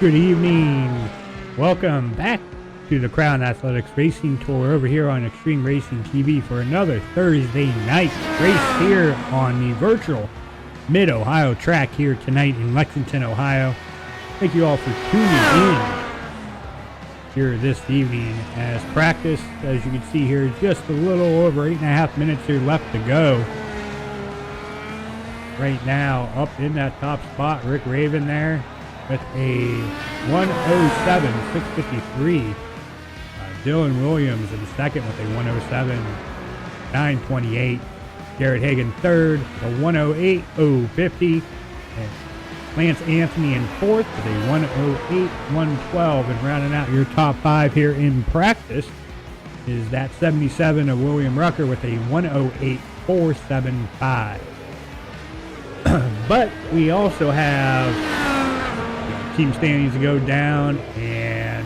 Good evening. Welcome back to the Crown Athletics Racing Tour over here on Extreme Racing TV for another Thursday night race here on the virtual Mid-Ohio track here tonight in Lexington, Ohio. Thank you all for tuning in here this evening as practice, as you can see here, just a little over 8.5 minutes here left to go. Right now, up in that top spot, Rick Raven there with a 107.653. Dylan Williams in second with a 107.928. Garrett Hagan third, a 108.050. And Lance Anthony in fourth with a 108.112. And rounding out your top five here in practice is that 77 of William Rucker with a 108.475. But we also have team standings to go down and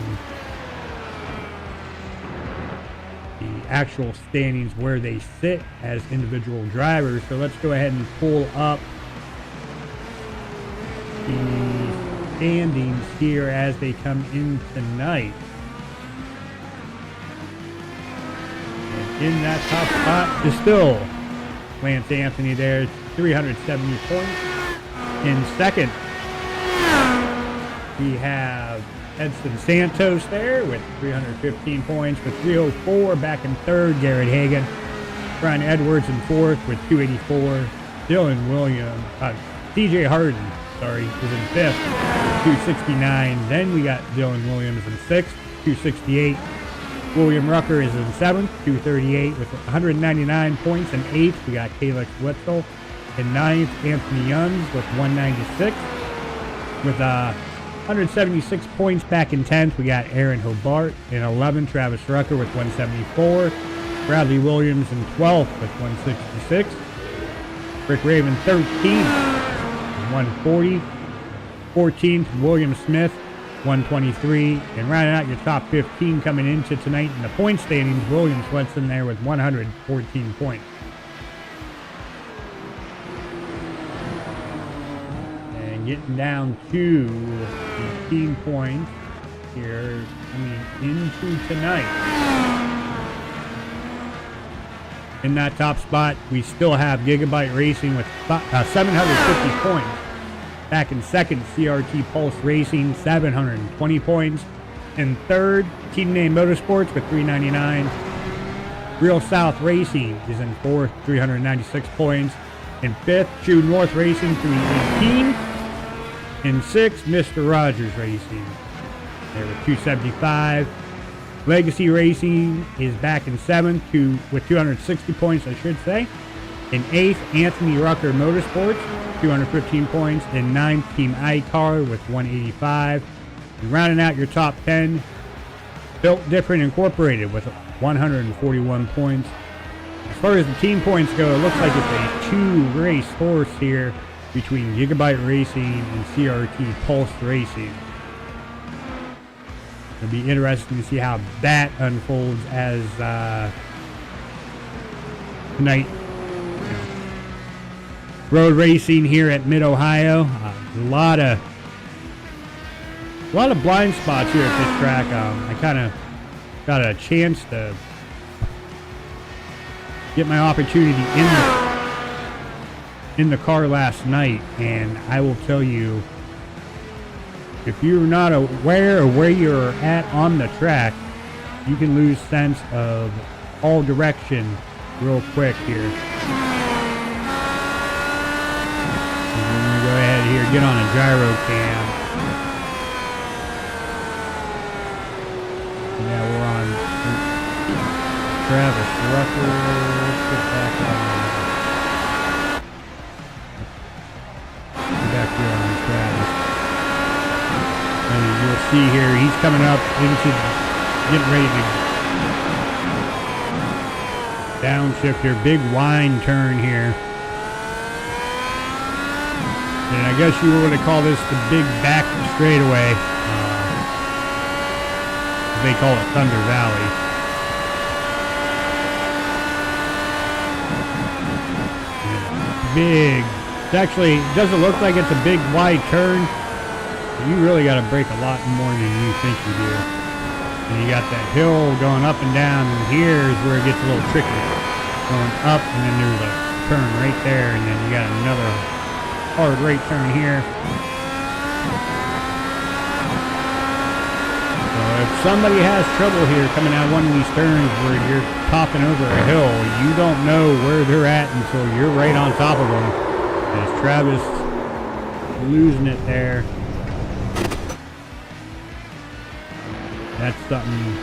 the actual standings where they sit as individual drivers. So let's go ahead and pull up the standings here as they come in tonight. And in that top spot is still Lance Anthony there, 370 points. In second, we have Edson Santos there with 315 points with 304. Back in third, Garrett Hagan. Brian Edwards in fourth with 284. Dylan Williams, TJ Harden, is in fifth, 269. Then we got Dylan Williams in sixth, 268. William Rucker is in seventh, 238 with 199 points. In eighth, we got Calix Wetzel. In ninth, Anthony Youngs with 196. With 176 points. Back in 10th, we got Aaron Hobart. In 11th, Travis Rucker with 174. Bradley Williams in 12th with 166. Rick Raven 13th, 140. 14th, William Smith, 123. And rounding out your top 15 coming into tonight in the point standings, William Swenson there with 114 points. Getting down to the team points here coming into tonight. In that top spot, we still have Gigabyte Racing with 750 points. Back in second, CRT Pulse Racing, 720 points. In third, Team Name Motorsports with 399. Real South Racing is in fourth, 396 points. In fifth, True North Racing, 318. In sixth, Mr. Rogers Racing, there with 275. Legacy Racing is back in seventh with 260 points, I should say. In eighth, Anthony Rucker Motorsports, 215 points. In ninth, Team iCar with 185. And rounding out your top 10, Built Different Incorporated with 141 points. As far as the team points go, it looks like it's a two-race horse here between Gigabyte Racing and CRT Pulse Racing. It'll be interesting to see how that unfolds as tonight. Road racing here at Mid-Ohio. A lot of blind spots here at this track. I kind of got a chance to get my opportunity in the car last night, and I will tell you, if you're not aware of where you're at on the track, you can lose sense of all direction real quick here. I'm going to go ahead here, get on a gyro cam. Now we're on Travis Rucker. Let's get back on. Back here on Travis. And you'll see here, he's coming up into getting ready to downshift here. Big wind turn here. And I guess you were going to call this the big back straightaway. They call it Thunder Valley. Big. It actually doesn't look like it's a big wide turn. You really got to brake a lot more than you think you do. And you got that hill going up and down, and here's where it gets a little tricky. Going up, and then there's a turn right there, and then you got another hard right turn here. So if somebody has trouble here coming out one of these turns where you're topping over a hill, you don't know where they're at until you're right on top of them. As Travis losing it there. That's something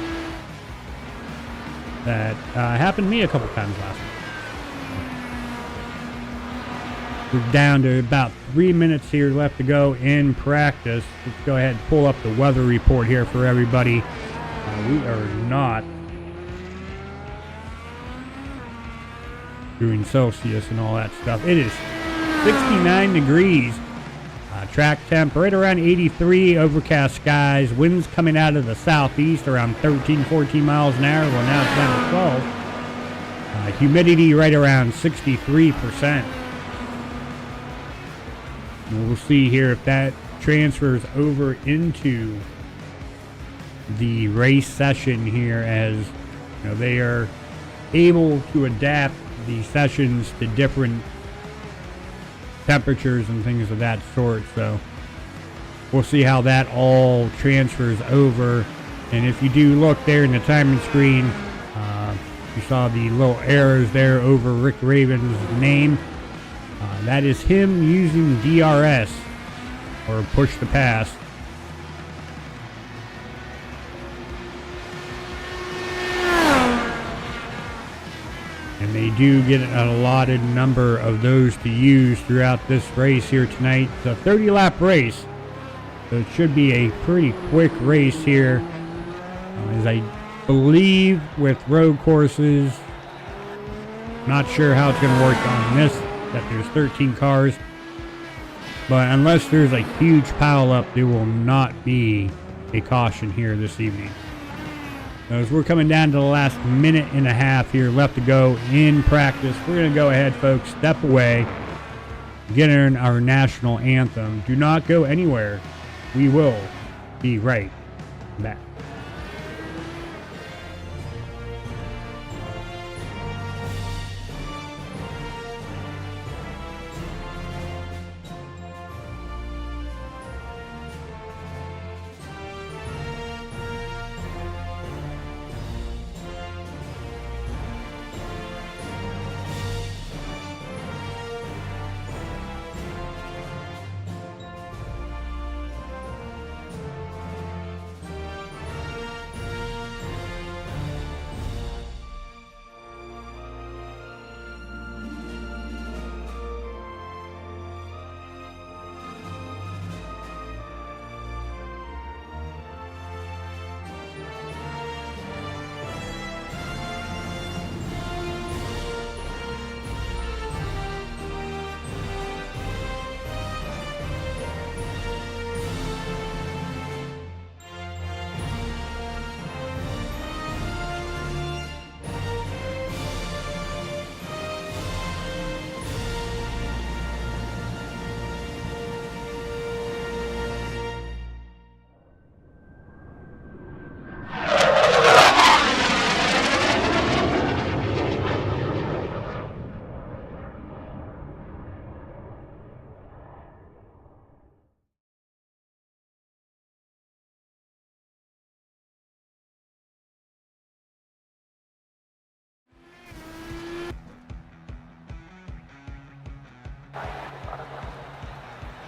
that happened to me a couple times last week. We're down to about 3 minutes here left to go in practice. Let's go ahead and pull up the weather report here for everybody. We are not doing Celsius and all that stuff. It is 69 degrees. Track temp right around 83, overcast skies, winds coming out of the southeast around 13, 14 miles an hour. Well, now it's down to 12. Humidity right around 63%. And we'll see here if that transfers over into the race session here, as you know, they are able to adapt the sessions to different temperatures and things of that sort. So we'll see how that all transfers over. And if you do look there in the timing screen, you saw the little arrows there over Rick Raven's name. That is him using DRS, or push to pass. And they do get an allotted number of those to use throughout this race here tonight. It's a 30-lap race, so it should be a pretty quick race here. As I believe with road courses, not sure how it's going to work on this, that there's 13 cars. But unless there's a huge pile-up, there will not be a caution here this evening. As we're coming down to the last minute and a half here left to go in practice, we're going to go ahead, folks, step away, get in our national anthem. Do not go anywhere. We will be right back.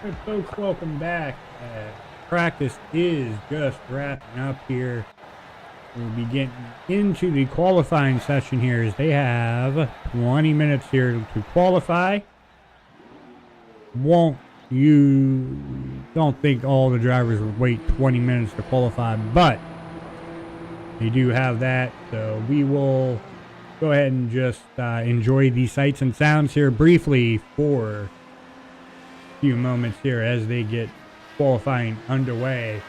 Hey folks, welcome back. Practice is just wrapping up here. We'll be getting into the qualifying session here, as they have 20 minutes here to qualify. You don't think all the drivers would wait 20 minutes to qualify, but they do have that. So we will go ahead and just enjoy the sights and sounds here briefly for few moments here as they get qualifying underway.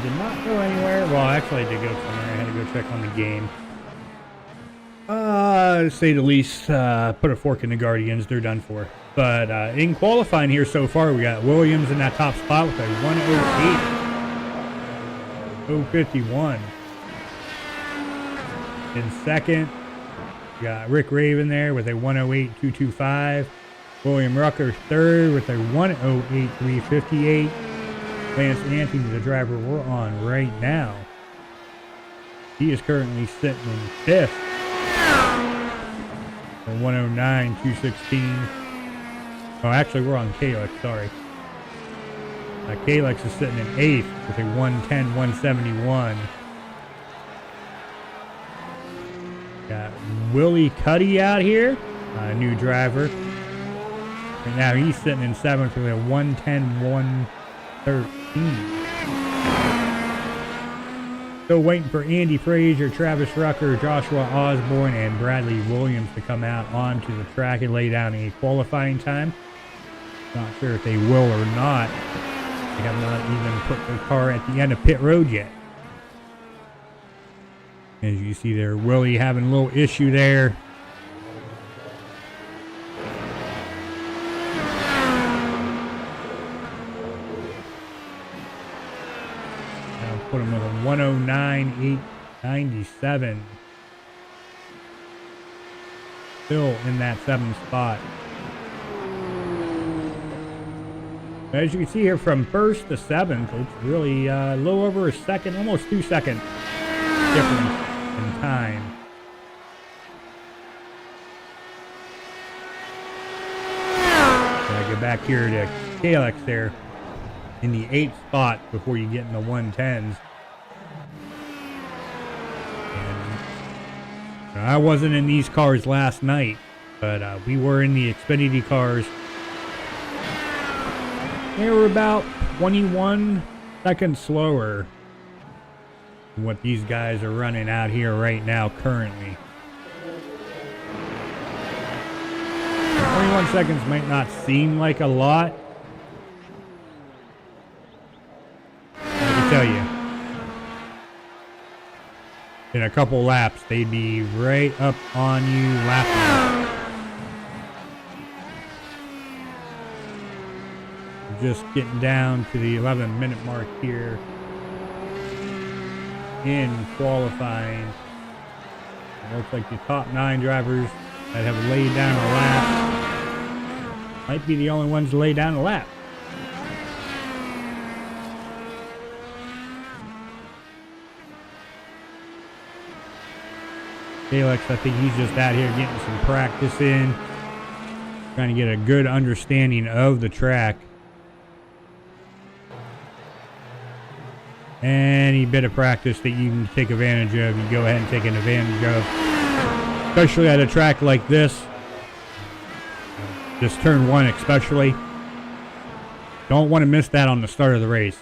did not go anywhere. Well, actually, I did go somewhere. I had to go check on the game. To say the least, put a fork in the Guardians. They're done for. But in qualifying here so far, we got Williams in that top spot with a 108.051. In second, we got Rick Raven there with a 108.225. William Rucker third with a 108.358. Lance Anthony, the driver we're on right now, he is currently sitting in fifth. 109.216. Oh, actually, we're on Kalex, sorry. Kalex is sitting in eighth with a 110.171. Got Willie Cuddy out here, a new driver. Right now, he's sitting in seventh with a 110.113. Still waiting for Andy Frazier, Travis Rucker, Joshua Osborne, and Bradley Williams to come out onto the track and lay down a qualifying time. Not sure if they will or not. They have not even put the car at the end of pit road yet. As you see there, Willie having a little issue there. Put him with a 109.897. Still in that seventh spot. As you can see here, from first to seventh, it's really a little over a second, almost 2 second difference in time. I go back here to Kalex there. In the 8th spot before you get in the 110s. And I wasn't in these cars last night, but we were in the Xfinity cars. They were about 21 seconds slower than what these guys are running out here right now currently. 21 seconds might not seem like a lot. Tell you, in a couple laps they'd be right up on you lapping. Just getting down to the 11-minute mark here in qualifying. It looks like the top 9 drivers that have laid down a lap might be the only ones to lay down a lap. Kalex, I think he's just out here getting some practice in, trying to get a good understanding of the track. Any bit of practice that you can take advantage of, you go ahead and take an advantage of. Especially at a track like this. Just turn 1 especially. Don't want to miss that on the start of the race.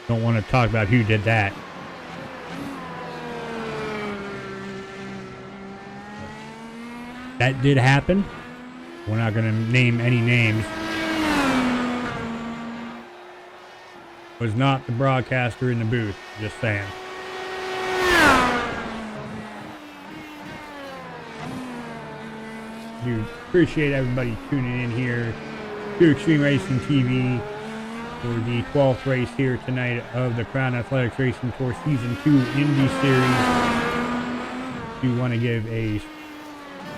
Don't want to talk about who did that. That did happen. We're not going to name any names. Was not the broadcaster in the booth. Just saying. Do appreciate everybody tuning in here to Extreme Racing TV for the 12th race here tonight of the Crown Athletics Racing Tour Season 2 Indy Series. Do want to give a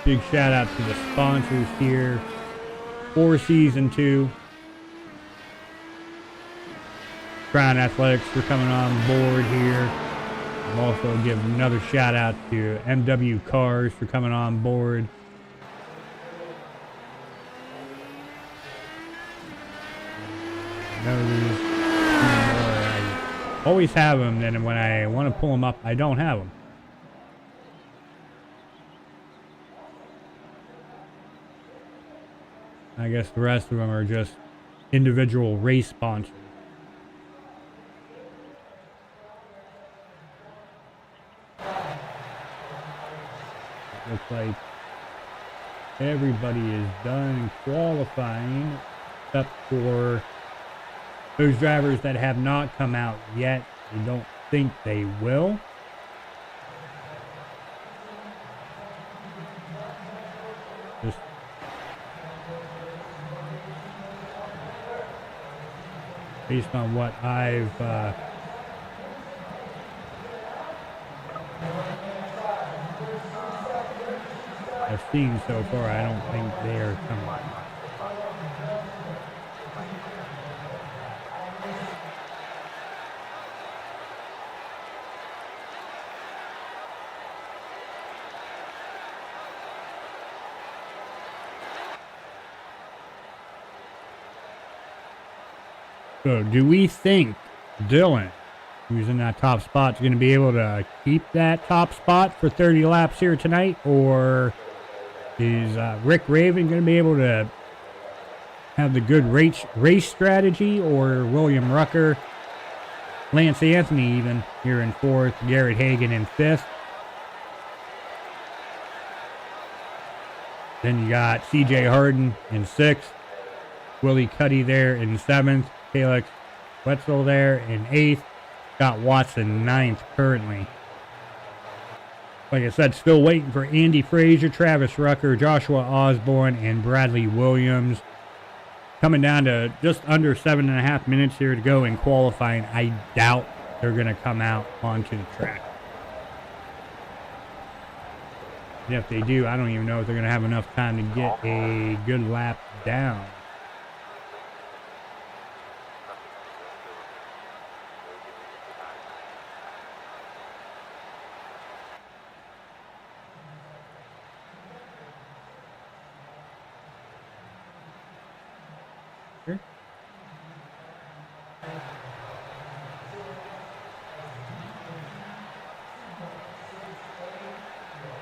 big shout out to the sponsors here for Season 2. Crown Athletics for coming on board here. I'll also give another shout out to MW Cars for coming on board. I always have them, and when I want to pull them up, I don't have them. I guess the rest of them are just individual race sponsors. Looks like everybody is done qualifying except for Those drivers that have not come out yet, I don't think they will. Just based on what I've seen so far, I don't think they're coming. So, do we think Dylan, who's in that top spot, is going to be able to keep that top spot for 30 laps here tonight? Or is Rick Raven going to be able to have the good race strategy? Or William Rucker, Lance Anthony even here in 4th, Garrett Hagan in 5th. Then you got CJ Harden in 6th, Willie Cuddy there in 7th, Felix Wetzel there in 8th, Scott Watson 9th currently. Like I said, still waiting for Andy Frazier, Travis Rucker, Joshua Osborne, and Bradley Williams. Coming down to just under 7.5 minutes here to go in qualifying. I doubt they're going to come out onto the track. And if they do, I don't even know if they're going to have enough time to get a good lap down.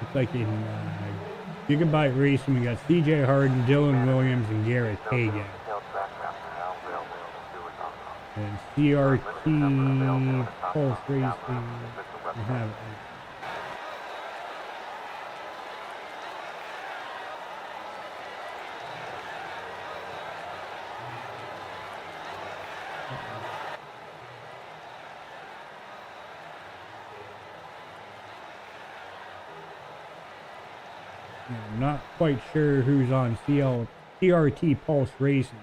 Looks like in Gigabyte Racing, we got CJ Harden, Dylan Williams, and Garrett Hagan. And CRT Pulse Racing, we have I'm not quite sure who's on CRT Pulse Racing,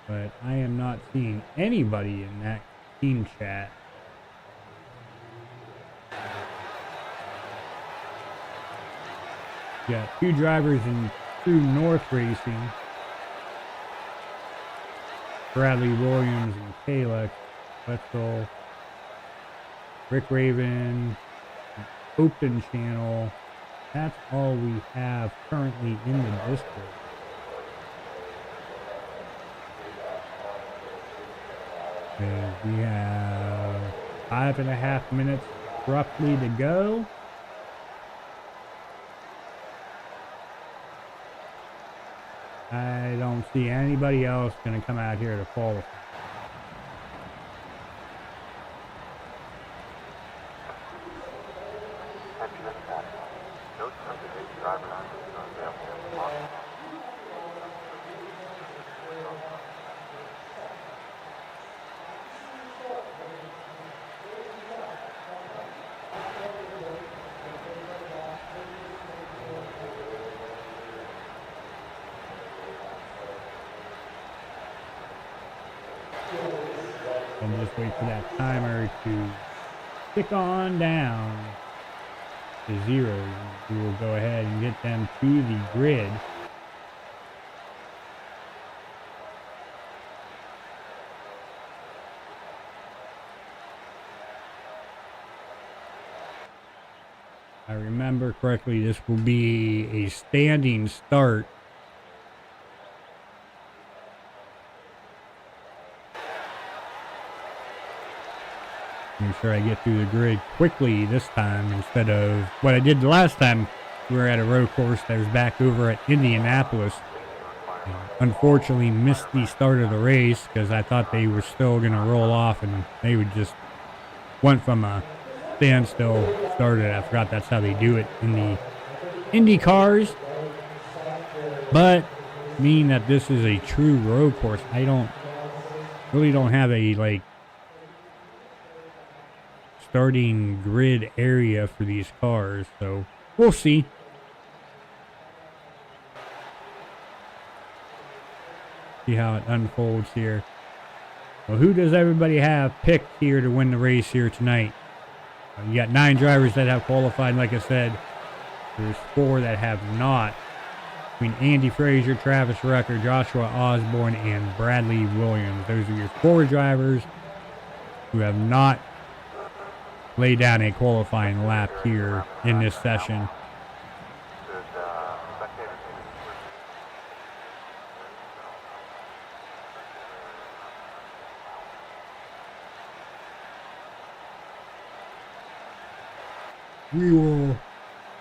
but I am not seeing anybody in that team chat. Got 2 drivers in True North Racing, Bradley Williams and Kayla Wetzel, Rick Raven, Open Channel. That's all we have currently in the Discord. And we have 5.5 minutes roughly to go. I don't see anybody else going to come out here to qualify. And just wait for that timer to tick on down to 0. We will go ahead and get them to the grid. If I remember correctly, this will be a standing start. Make sure I get through the grid quickly this time instead of what I did the last time we were at a road course that was back over at Indianapolis. Unfortunately missed the start of the race because I thought they were still going to roll off and they would just went from a standstill started. I forgot that's how they do it in the Indy cars. But being that this is a true road course, I don't Really don't have a, like, starting grid area for these cars, so we'll see. See how it unfolds here. Well, who does everybody have picked here to win the race here tonight? You got 9 drivers that have qualified, like I said. There's 4 that have not. Between Andy Frazier, Travis Rucker, Joshua Osborne, and Bradley Williams. Those are your 4 drivers who have not laid down a qualifying lap here in this session. We will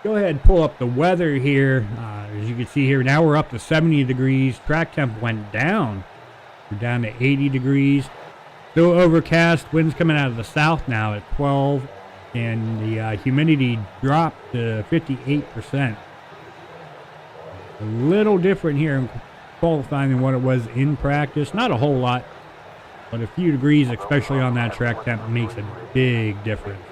go ahead and pull up the weather here. As you can see here, now we're up to 70 degrees. Track temp went down. We're down to 80 degrees. Still overcast. Winds coming out of the south now at 12. And the humidity dropped to 58%. A little different here in qualifying than what it was in practice. Not a whole lot, but a few degrees, especially on that track temp, makes a big difference.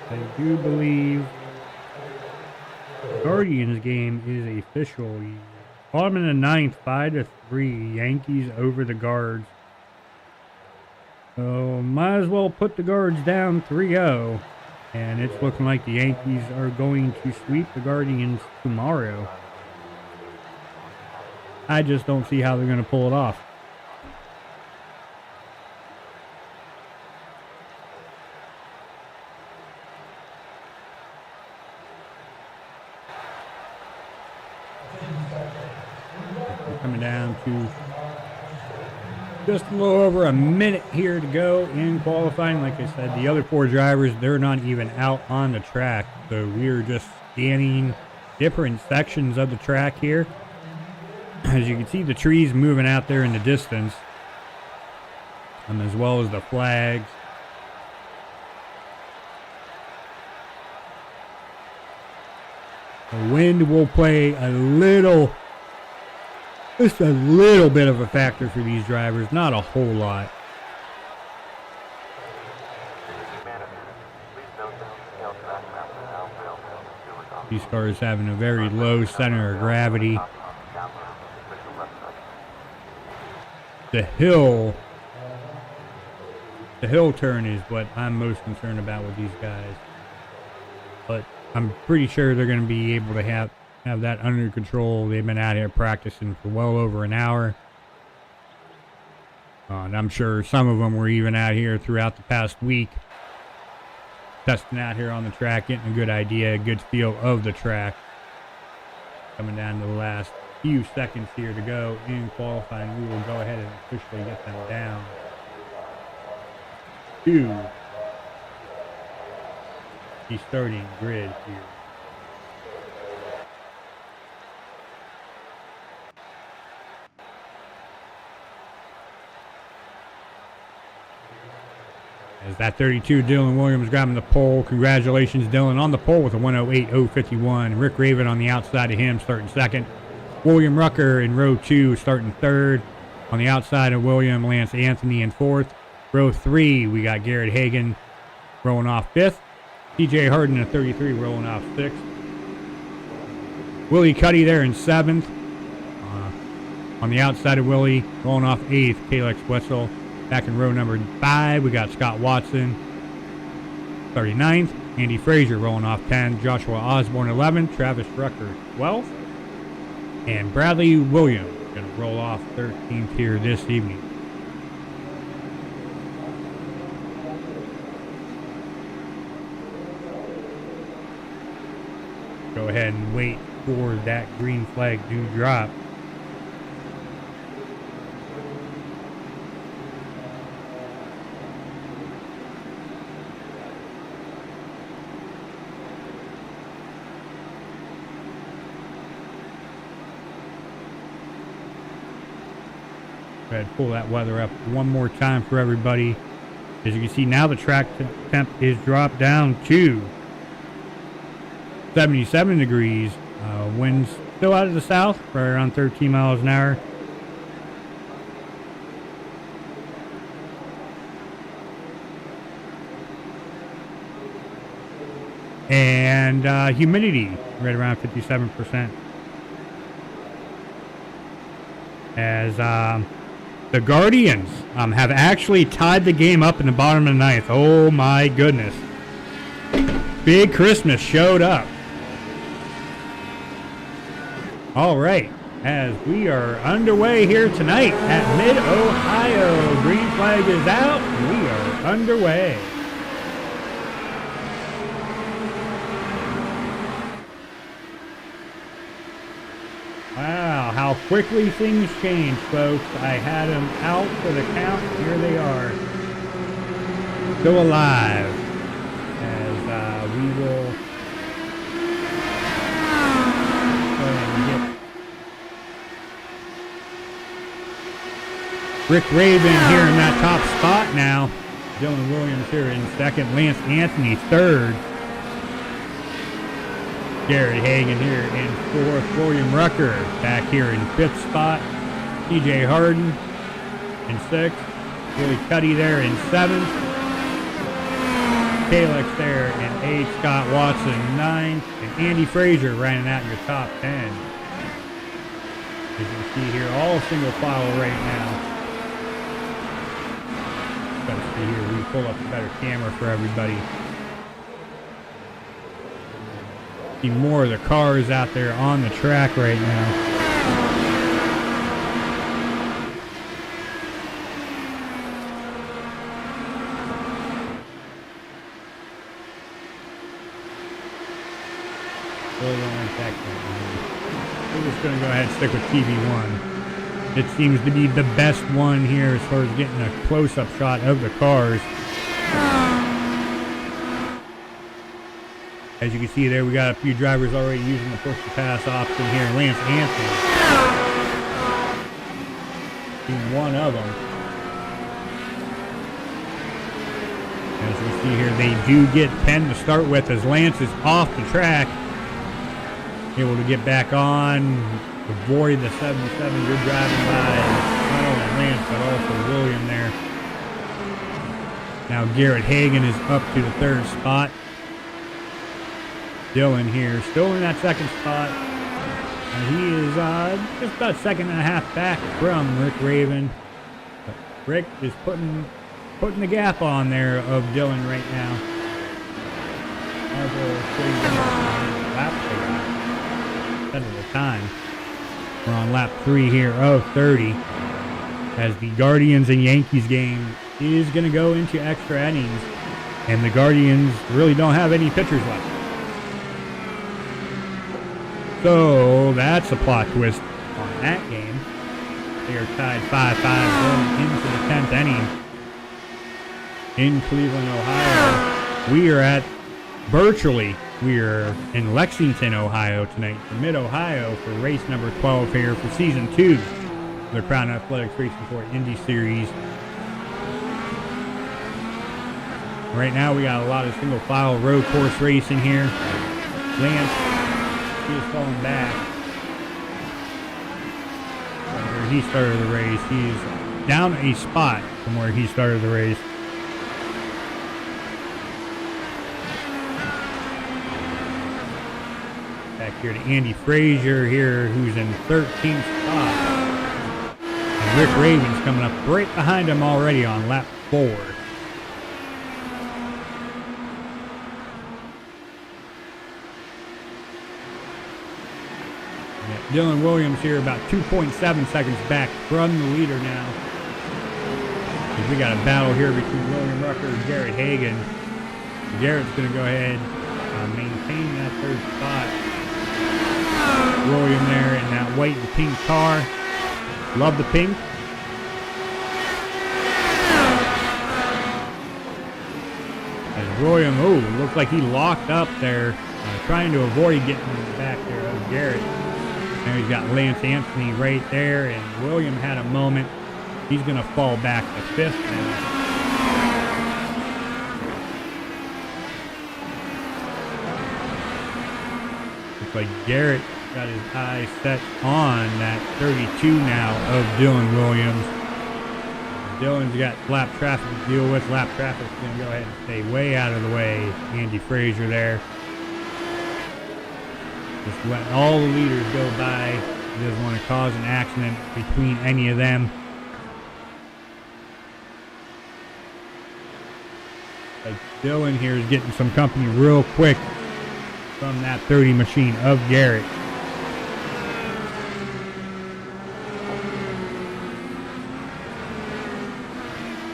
I do believe Guardians game is official. Bottom in the 9th, 5-3. Yankees over the Guards. So might as well put the Guards down 3-0. And it's looking like the Yankees are going to sweep the Guardians tomorrow. I just don't see how they're going to pull it off. Coming down to just a little over a minute here to go in qualifying. Like I said, the other 4 drivers, they're not even out on the track. So we're just scanning different sections of the track here. As you can see, the trees moving out there in the distance, as well as the flags. The wind will play just a little bit of a factor for these drivers, not a whole lot. These cars having a very low center of gravity. The hill turn is what I'm most concerned about with these guys. But I'm pretty sure they're going to be able to have that under control. They've been out here practicing for well over an hour. And I'm sure some of them were even out here throughout the past week, testing out here on the track, getting a good idea, a good feel of the track. Coming down to the last few seconds here to go in qualifying. We will go ahead and officially get them down to the starting grid here. As that 32, Dylan Williams grabbing the pole. Congratulations, Dylan, on the pole with a 1:08.051. Rick Raven on the outside of him, starting second. William Rucker in row 2, starting third. On the outside of William, Lance Anthony in fourth. Row 3, we got Garrett Hagan rolling off fifth. TJ Harden at 33 rolling off sixth. Willie Cuddy there in seventh. On the outside of Willie, rolling off eighth, Kalex Wetzel. Back in row number 5, we got Scott Watson, 39th. Andy Frazier rolling off 10th. Joshua Osborne 11th. Travis Rucker 12th. And Bradley Williams going to roll off 13th here this evening. go ahead and wait for that green flag to drop. Go ahead, pull that weather up one more time for everybody. As you can see, now the track temp is dropped down to 77 degrees. Winds still out of the south, right around 13 miles an hour. And humidity right around 57%. As the Guardians have actually tied the game up in the bottom of the ninth. Oh my goodness. Big Christmas showed up. All right, as we are underway here tonight at Mid-Ohio. Green flag is out. We are underway. Wow, how quickly things change, folks. I had them out for the count. Here they are. Still alive. As we will go ahead and get Rick Raven here in that top spot now. Dylan Williams here in second. Lance Anthony third. Garrett Hagan here in fourth. William Rucker back here in fifth spot. TJ Harden in sixth. Billy Cuddy there in seventh. Kalex there in eighth. Scott Watson ninth. And Andy Frazier rounding out your top 10. As you can see here, all single file right now. Let's see here, we pull up a better camera for everybody. See more of the cars out there on the track right now. We're just going to go ahead and stick with TV1. It seems to be the best one here as far as getting a close-up shot of the cars. As you can see there, we got a few drivers already using the push-to-pass option here. Lance Anthony being one of them. As you see here, they do get 10 to start with as Lance is off the track. Able to get back on, avoid the 77. Good driving by not only Lance, but also William there. Now Garrett Hagan is up to the third spot. Dylan here, still in that second spot. And he is just about a second and a half back from Rick Raven. But Rick is putting the gap on there of Dylan right now. At the time, we're on lap 3 here of 30. As the Guardians and Yankees game is going to go into extra innings, and the Guardians really don't have any pitchers left. So that's a plot twist on that game. They are tied 5-5 going into the 10th inning in Cleveland, Ohio. We are in Lexington, Ohio tonight for Mid-Ohio for race number 12 here for season 2 of the Crown Athletics Racing for Indy Series. Right now we got a lot of single file road course racing here. Lance, he is falling back. Where he started the race, he's down a spot from where he started the race. Back here to Andy Frazier here, who's in 13th spot. And Rick Raven's coming up right behind him already on lap 4. Dylan Williams here about 2.7 seconds back from the leader now. We got a battle here between William Rucker and Garrett Hagan. Garrett's going to go ahead and maintain that third spot. William there in that white and pink car. Love the pink. As William, looks like he locked up there, trying to avoid getting in the back there of Garrett. Now he's got Lance Anthony right there, and William had a moment. He's going to fall back to 5th now. Looks like Garrett got his eyes set on that 32 now of Dylan Williams. Dylan's got lap traffic to deal with. Lap traffic's going to go ahead and stay way out of the way. Andy Frazier there. Just letting all the leaders go by. He doesn't want to cause an accident between any of them. Like Dylan here is getting some company real quick from that 30 machine of Garrett.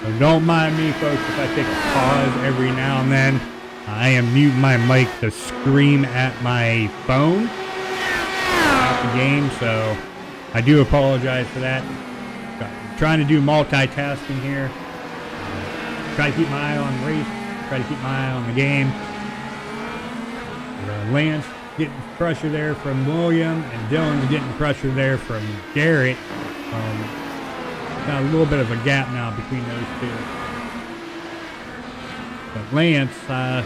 So don't mind me, folks, if I take a pause every now and then. I am muting my mic to scream at my phone at the game, so I do apologize for that. I'm trying to do multitasking here. Try to keep my eye on the race. Try to keep my eye on the game. Lance getting pressure there from William, and Dylan's getting pressure there from Garrett. Got a little bit of a gap now between those two. But Lance, they're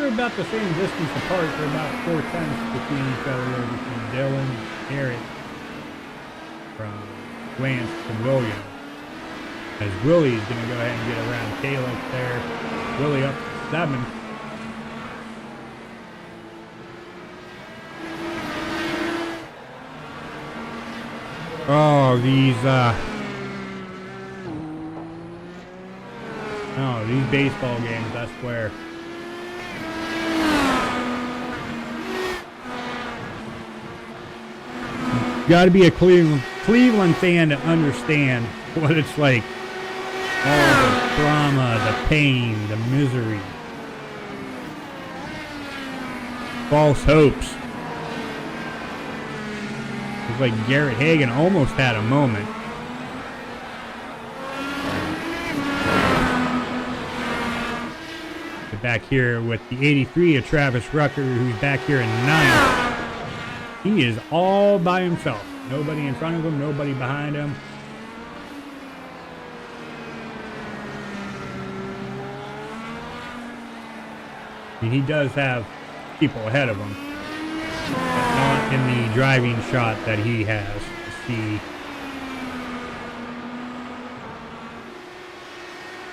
about the same distance apart. They're about 4 tenths between each other there, between Dylan and Garrett, from Lance to William. As Willie's going to go ahead and get around Caleb there. Willie up to 7. Oh, these baseball games, I swear. Got to be a Cleveland fan to understand what it's like. All the drama, the pain, the misery. False hopes. Looks like Garrett Hagan almost had a moment. Get back here with the 83 of Travis Rucker, who's back here in 9th. He is all by himself. Nobody in front of him, nobody behind him. I mean, he does have people ahead of him, but not in the driving shot that he has to see.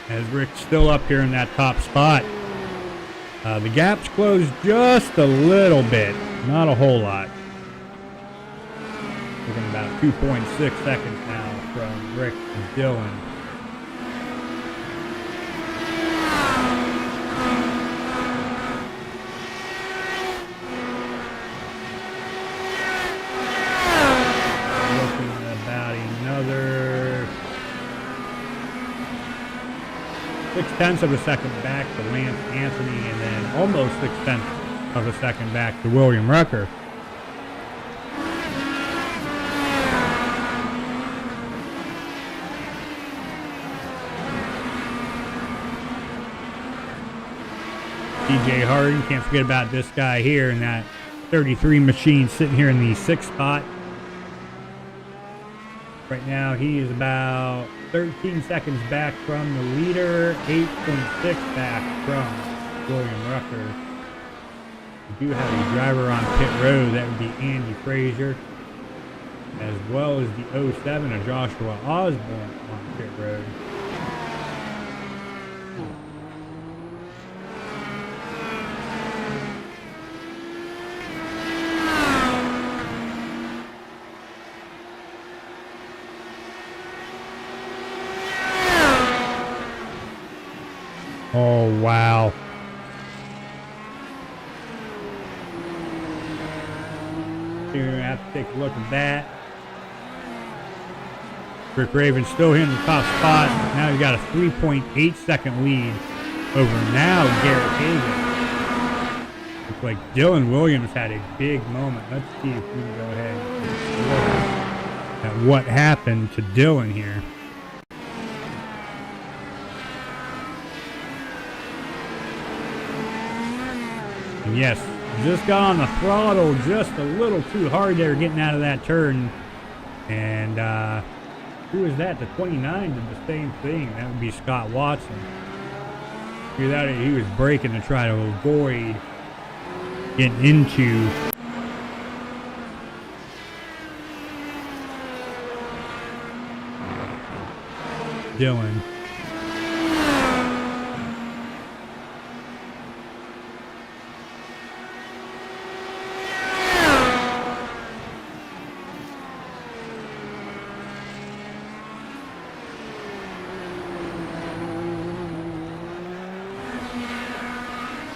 As Rick's still up here in that top spot. The gap's closed just a little bit, not a whole lot. Looking about 2.6 seconds now from Rick and Dylan. Looking about another 0.6 of a second back to Lance Anthony, and then almost 0.6 of a second back to William Rucker. DJ Harden, can't forget about this guy here in that 33 machine sitting here in the 6th spot. Right now he is about 13 seconds back from the leader, 8.6 back from William Rucker. We do have a driver on pit road, that would be Andy Frazier, as well as the 07 of Joshua Osborne on pit road. Oh, wow. You're going to have to take a look at that. Rick Raven still here in the top spot. Now he's got a 3.8 second lead over now Garrett Hagan. like Dylan Williams had a big moment. Let's see if we can go ahead and look at what happened to Dylan here. And yes, just got on the throttle just a little too hard there getting out of that turn. And who was that? The 29 did the same thing. That would be Scott Watson. Without it, he was braking to try to avoid getting into Dylan.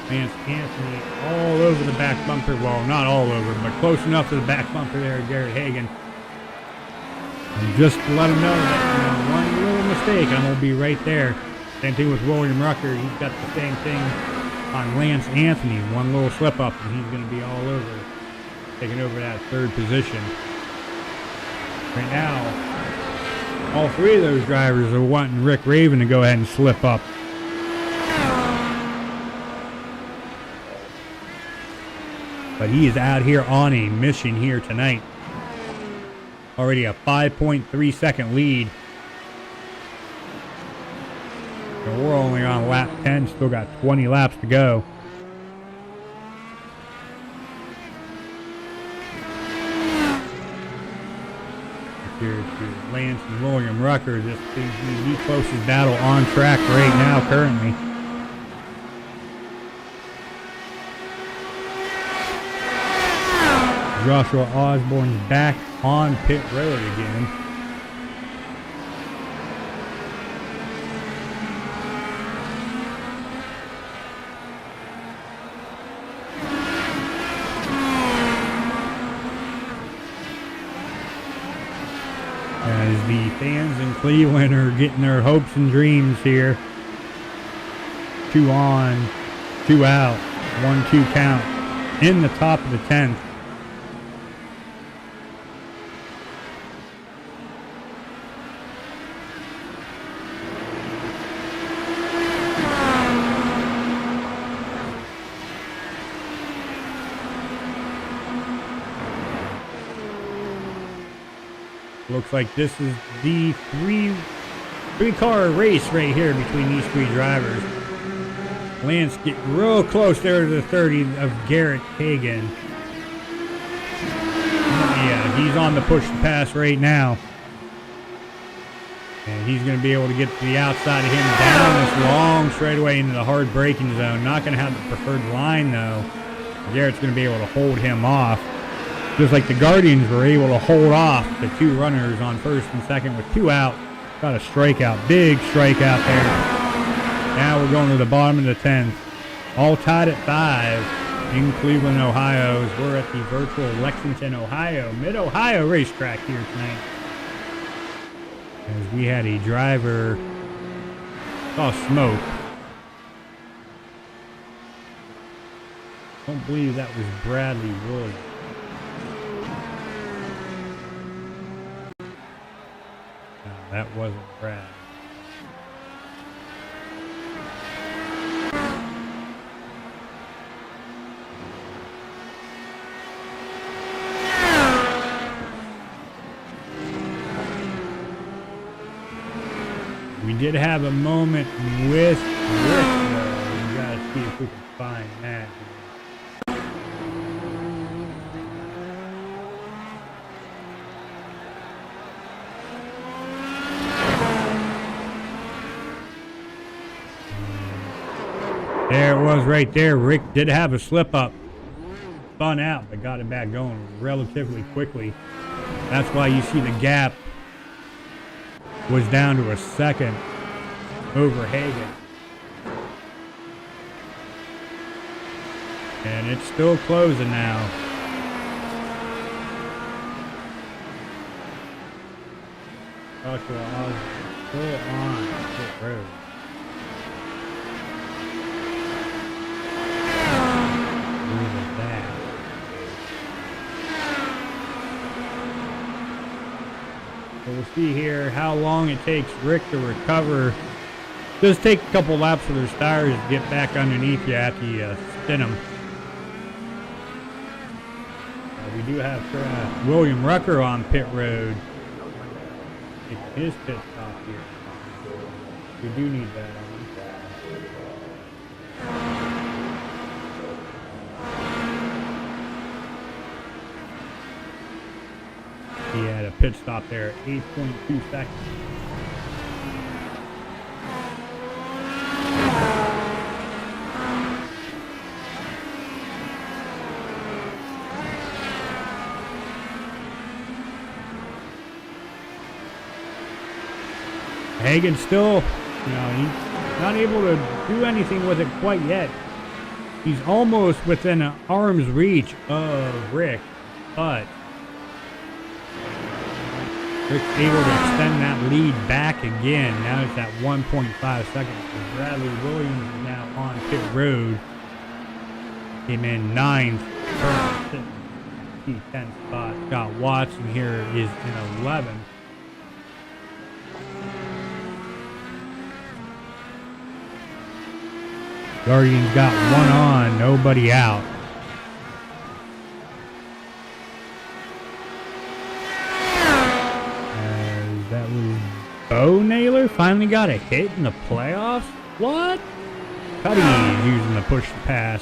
Lance Anthony all over the back bumper. Well, not all over, but close enough to the back bumper there, Garrett Hagan. And just to let him know that, one little mistake, I'm going to be right there. Same thing with William Rucker. He's got the same thing on Lance Anthony. One little slip up, and he's going to be all over, taking over that third position. Right now, all three of those drivers are wanting Rick Raven to go ahead and slip up. But he is out here on a mission here tonight. Already a 5.3 second lead. And we're only on lap 10, still got 20 laps to go. Here to Lance and William Rucker. This seems to be the closest battle on track right now currently. Joshua Osborne's back on pit road again. As the fans in Cleveland are getting their hopes and dreams here. 2 on, 2 out, 1-2 count in the top of the 10th. Looks like this is the three-car race right here between these three drivers. Lance getting real close there to the 30 of Garrett Hagan. Yeah, he's on the push to pass right now. And he's going to be able to get to the outside of him down this long straightaway into the hard braking zone. Not going to have the preferred line, though. Garrett's going to be able to hold him off. Just like the Guardians were able to hold off the 2 runners on first and second with 2 out. Got a strikeout, big strikeout there. Now we're going to the bottom of the 10th. All tied at 5 in Cleveland, Ohio. As we're at the virtual Lexington, Ohio, Mid-Ohio racetrack here tonight. As we had a driver saw smoke. Don't believe that was Bradley Williams. That wasn't Brad. We did have a moment with Rick, though. We gotta see if we can find that. There it was right there. Rick did have a slip up. Spun out, but got it back going relatively quickly. That's why you see the gap was down to a second over Hagan. And it's still closing now. Joshua Osborne still on pit road. see here how long it takes Rick to recover. Does take a couple laps for their tires to get back underneath you after you spin them. We do have William Rucker on pit road. His pit stop here. We do need that on. He had a pit stop there at 8.2 seconds. Hagan still, he's not able to do anything with it quite yet. He's almost within an arm's reach of Rick, but Rick's able to extend that lead back again. Now it's at 1.5 seconds. Bradley Williams is now on pit road. Came in 9th, P10 spot. Scott Watson here is in 11th. Guardians got one on, nobody out. That was Bo Naylor finally got a hit in the playoffs? What? Cuddy's using the push to pass.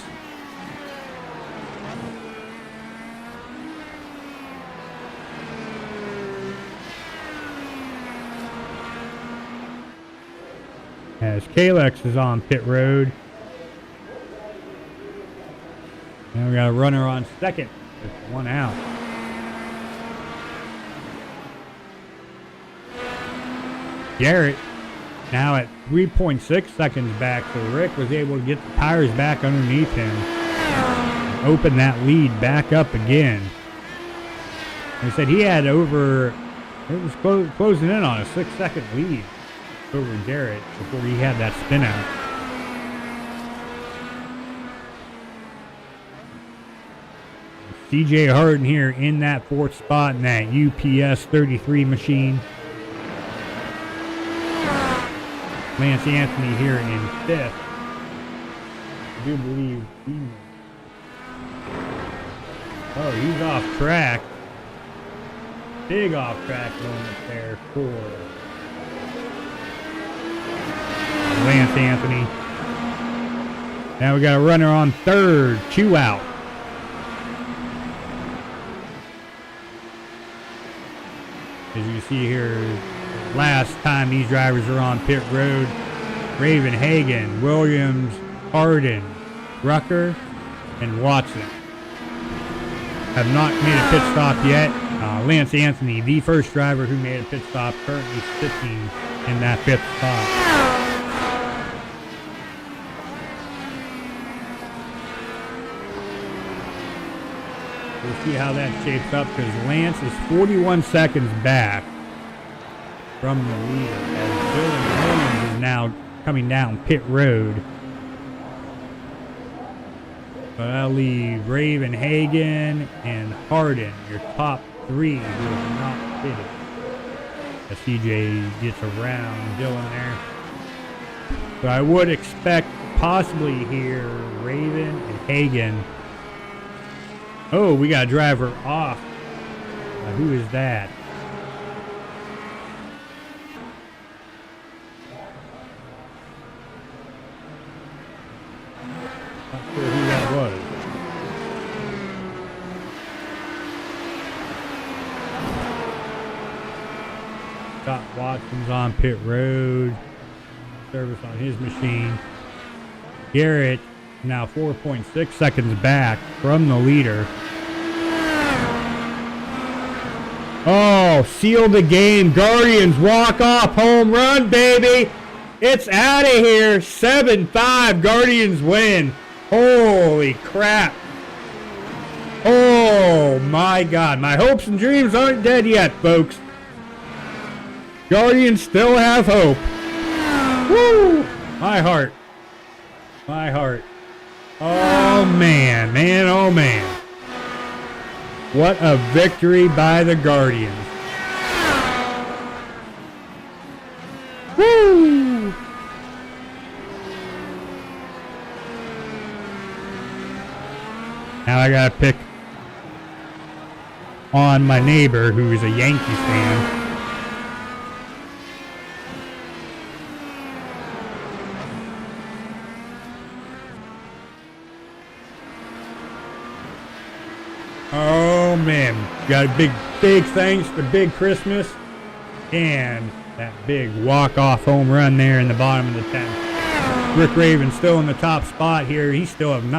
As Kalex is on pit road. Now we got a runner on second with one out. Garrett now at 3.6 seconds back, so Rick was able to get the tires back underneath him and open that lead back up again. Like I said, he had over, it was closing in on a 6-second lead over Garrett before he had that spin out. CJ Harden here in that 4th spot in that UPS 33 machine. Lance Anthony here in 5th. I do believe he's off track. Big off track moment there for Lance Anthony. Now we got a runner on 3rd, 2 out. As you see here, last time these drivers were on pit road, Raven Hagan, Williams, Harden, Rucker, and Watson have not made a pit stop yet. Lance Anthony, the first driver who made a pit stop, currently sitting in that 5th spot. We'll see how that shapes up because Lance is 41 seconds back from the leader as Dylan Williams is now coming down pit road. But I'll leave Raven Hagan and Harden, your top 3 who have not pitted. As CJ gets around Dylan there. So I would expect possibly here Raven and Hagan. Oh, we got a driver off. Who is that? Not sure who that was. Scott Watson's on pit road. Service on his machine. Garrett now 4.6 seconds back from the leader. Oh, seal the game. Guardians walk off home run, baby. It's out of here. 7-5. Guardians win. Holy crap. Oh, my God. My hopes and dreams aren't dead yet, folks. Guardians still have hope. Woo! My heart. My heart. Oh, man. Man, oh, man. What a victory by the Guardians. Woo! Now I gotta pick on my neighbor who is a Yankees fan. Oh man, got a big thanks for Big Christmas and that big walk-off home run there in the bottom of the 10th. Rick Raven still in the top spot here. He's been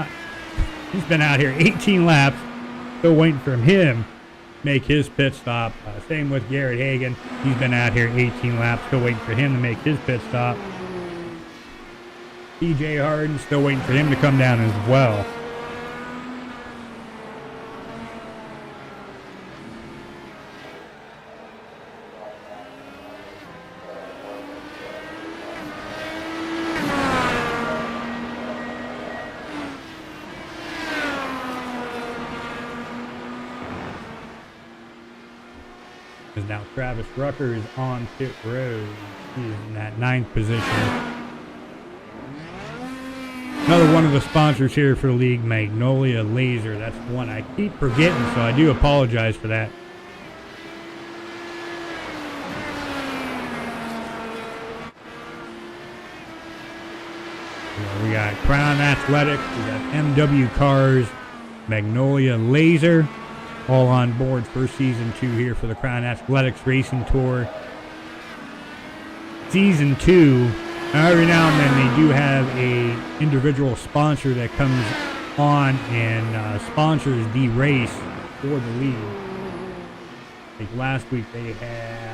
out here 18 laps. Still waiting for him to make his pit stop. Same with Garrett Hagan. He's been out here 18 laps. Still waiting for him to make his pit stop. TJ Harden, still waiting for him to come down as well. Because now Travis Rucker is on pit road. He's in that 9th position. Another one of the sponsors here for the league, Magnolia Laser. That's one I keep forgetting, so I do apologize for that. We got Crown Athletics, we got MW Cars, Magnolia Laser, all on board for Season 2 here for the Crown Athletics Racing Tour. Season 2, every now and then they do have a individual sponsor that comes on and sponsors the race for the league. Like last week they had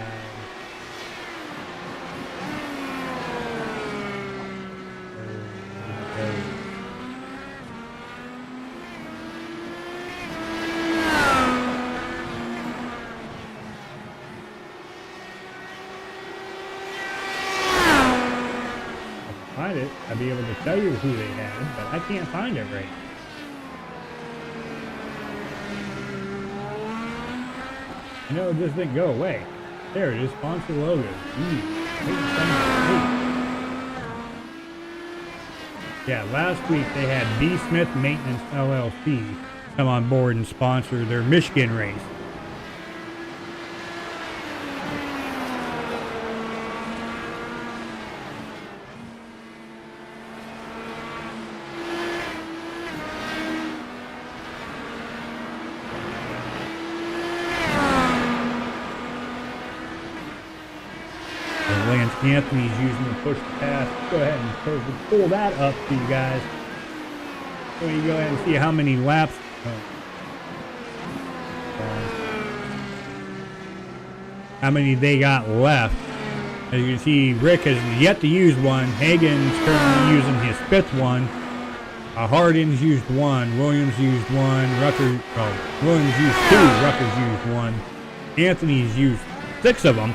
I'd be able to tell you who they had, but I can't find it right. I know it just didn't go away. There it is, sponsor logo. Yeah, last week they had B. Smith Maintenance LLC come on board and sponsor their Michigan race. Anthony's using the push to pass. Go ahead and pull that up for you guys. So you go ahead and see how many laps. How many they got left. As you can see, Rick has yet to use one. Hagan's currently using his 5th one. Hardin's used 1. Williams used 1. Williams used 2. Rucker's used 1. Anthony's used 6 of them.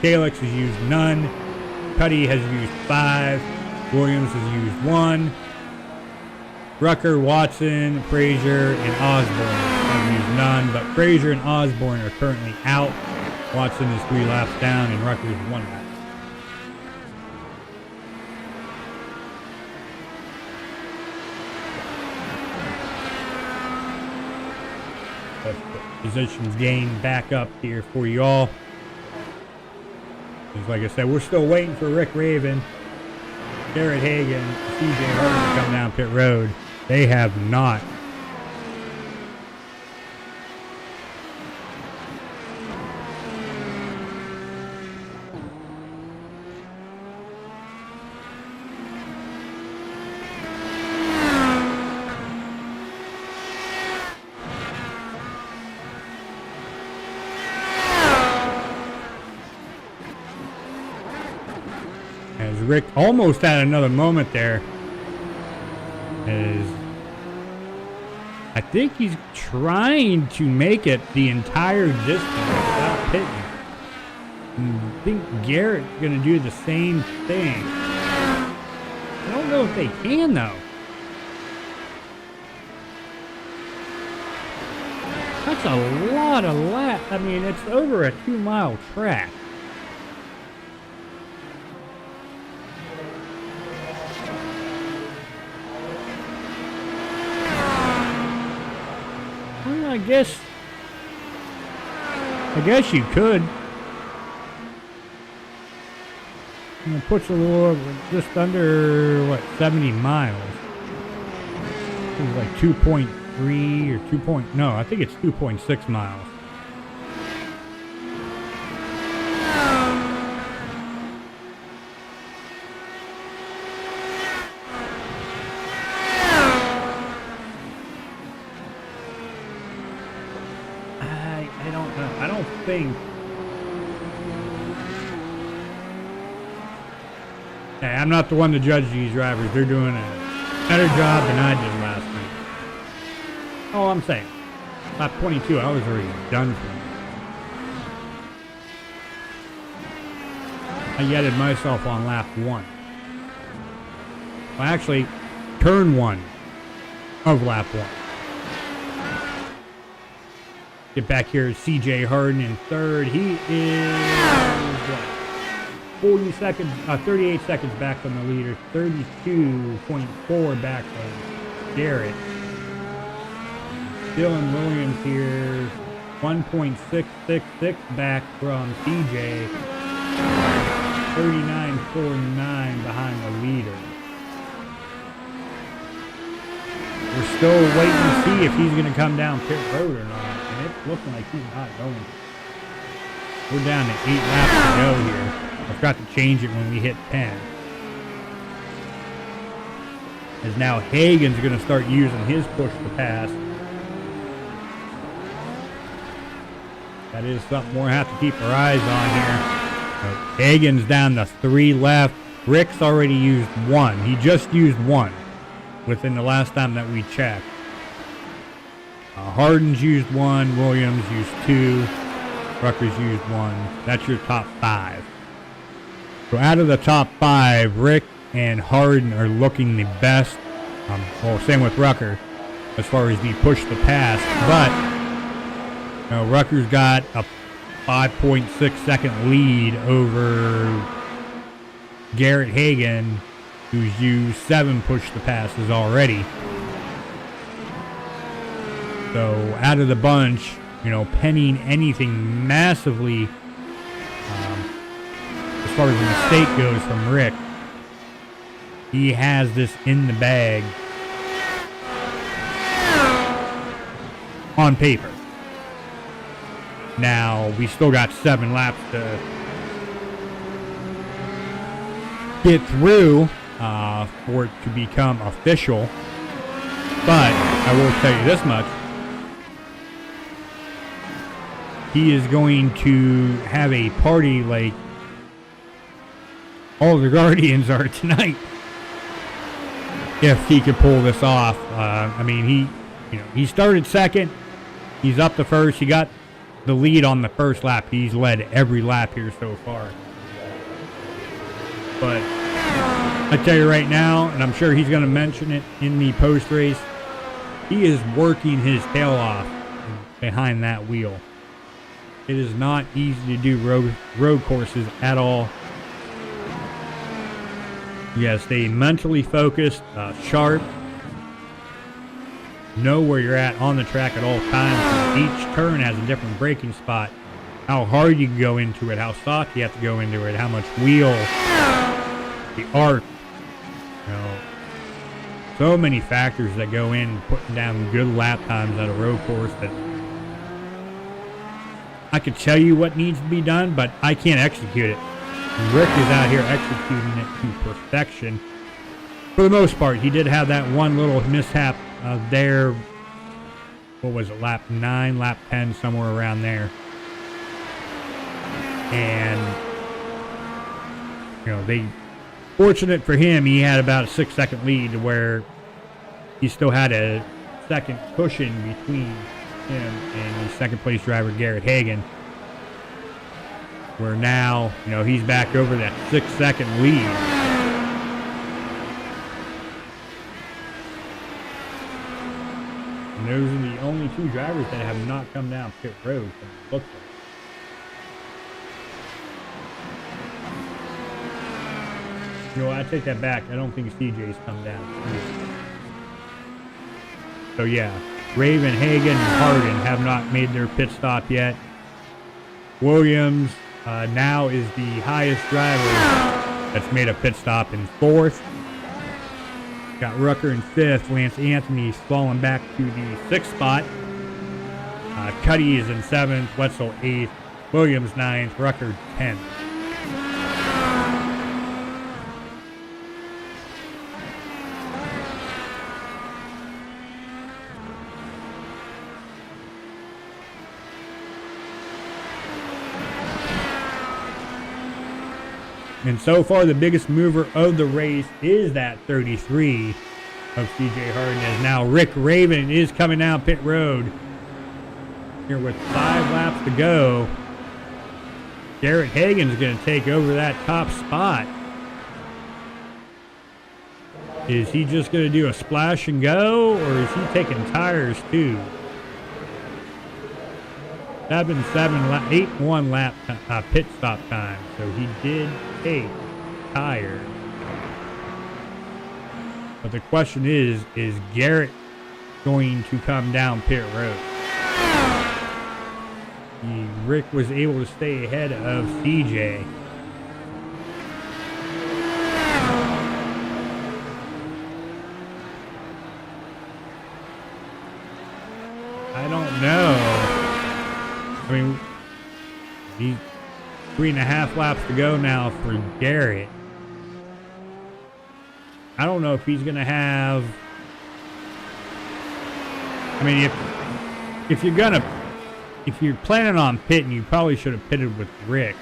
Calix has used none. Cuddy has used 5. Williams has used 1. Rucker, Watson, Frazier, and Osborne have used none. But Frazier and Osborne are currently out. Watson is 3 laps down, and Rucker is 1 lap. But positions gained back up here for you all. Like I said, we're still waiting for Rick Raven, Garrett Hagan, TJ Harden to come down pit road. They have not. Rick almost had another moment there. I think he's trying to make it the entire distance without pitting. I think Garrett's going to do the same thing. I don't know if they can, though. That's a lot of laps. I mean, it's over a 2-mile track. guess you could. And it puts a little just under what 70 miles. It was like 2.3 or 2. No, I think it's 2.6 miles. I don't know. I don't think. Hey, I'm not the one to judge these drivers. They're doing a better job than I did last night. Oh, I'm saying. Lap 22, I was already done for. I yetted myself on lap 1. Well, actually, turn 1 of lap 1. Get back here, CJ Harden in third. He is 40 seconds, 38 seconds back from the leader. 32.4 back from Garrett. Dylan Williams here, 1.666 back from CJ. 39.49 behind the leader. We're still waiting to see if he's going to come down pit road or not. And it's looking like he's not going. We're down to 8 laps to go here. I forgot to change it when we hit 10. As now Hagan's going to start using his push to pass. That is something we'll have to keep our eyes on here. But Hagan's down to 3 left. Rick's already used 1. He just used 1 within the last time that we checked. Harden's used 1. Williams used 2. Rucker's used 1. That's your top 5. So out of the top 5, Rick and Harden are looking the best. Well, same with Rucker as far as the push to pass. But Rucker's got a 5.6 second lead over Garrett Hagan, who's used 7 push to passes already. So out of the bunch, penning anything massively as far as the mistake goes from Rick, he has this in the bag on paper. Now, we still got 7 laps to get through for it to become official. But I will tell you this much. He is going to have a party like all the Guardians are tonight. If he could pull this off. I mean, he started second. He's up to first. He got the lead on the first lap. He's led every lap here so far. But I tell you right now, and I'm sure he's going to mention it in the post race, he is working his tail off behind that wheel. It is not easy to do road courses at all. You gotta stay mentally focused, sharp. Know where you're at on the track at all times. Each turn has a different braking spot. How hard you can go into it, how soft you have to go into it, how much wheel, the arc. So many factors that go in putting down good lap times at a road course that I could tell you what needs to be done, but I can't execute it. Rick is out here executing it to perfection. For the most part, he did have that one little mishap there. What was it, lap 9, lap 10, somewhere around there. And, fortunate for him, he had about a 6-second lead to where he still had a second cushion between him and the second place driver, Garrett Hagan. Where now, he's back over that 6-second lead. And those are the only 2 drivers that have not come down pit road. Looks like. I take that back. I don't think CJ's come down. So yeah, Raven, Hagan, and Hardin have not made their pit stop yet. Williams now is the highest driver that's made a pit stop in 4th. Got Rucker in 5th. Lance Anthony's falling back to the 6th spot. Cuddy is in 7th. Wetzel 8th. Williams 9th. Rucker 10th. And so far, the biggest mover of the race is that 33 of CJ Hardin, as now Rick Raven is coming down pit road here with 5 laps to go. Garrett Hagan's going to take over that top spot. Is he just going to do a splash and go, or is he taking tires too? 8-1 lap pit stop time, so he did take tires. But the question is Garrett going to come down pit road? Rick was able to stay ahead of CJ. I don't know. I mean, he's 3.5 laps to go now for Garrett. I don't know if he's going to have... I mean, if you're planning on pitting, you probably should have pitted with Rick.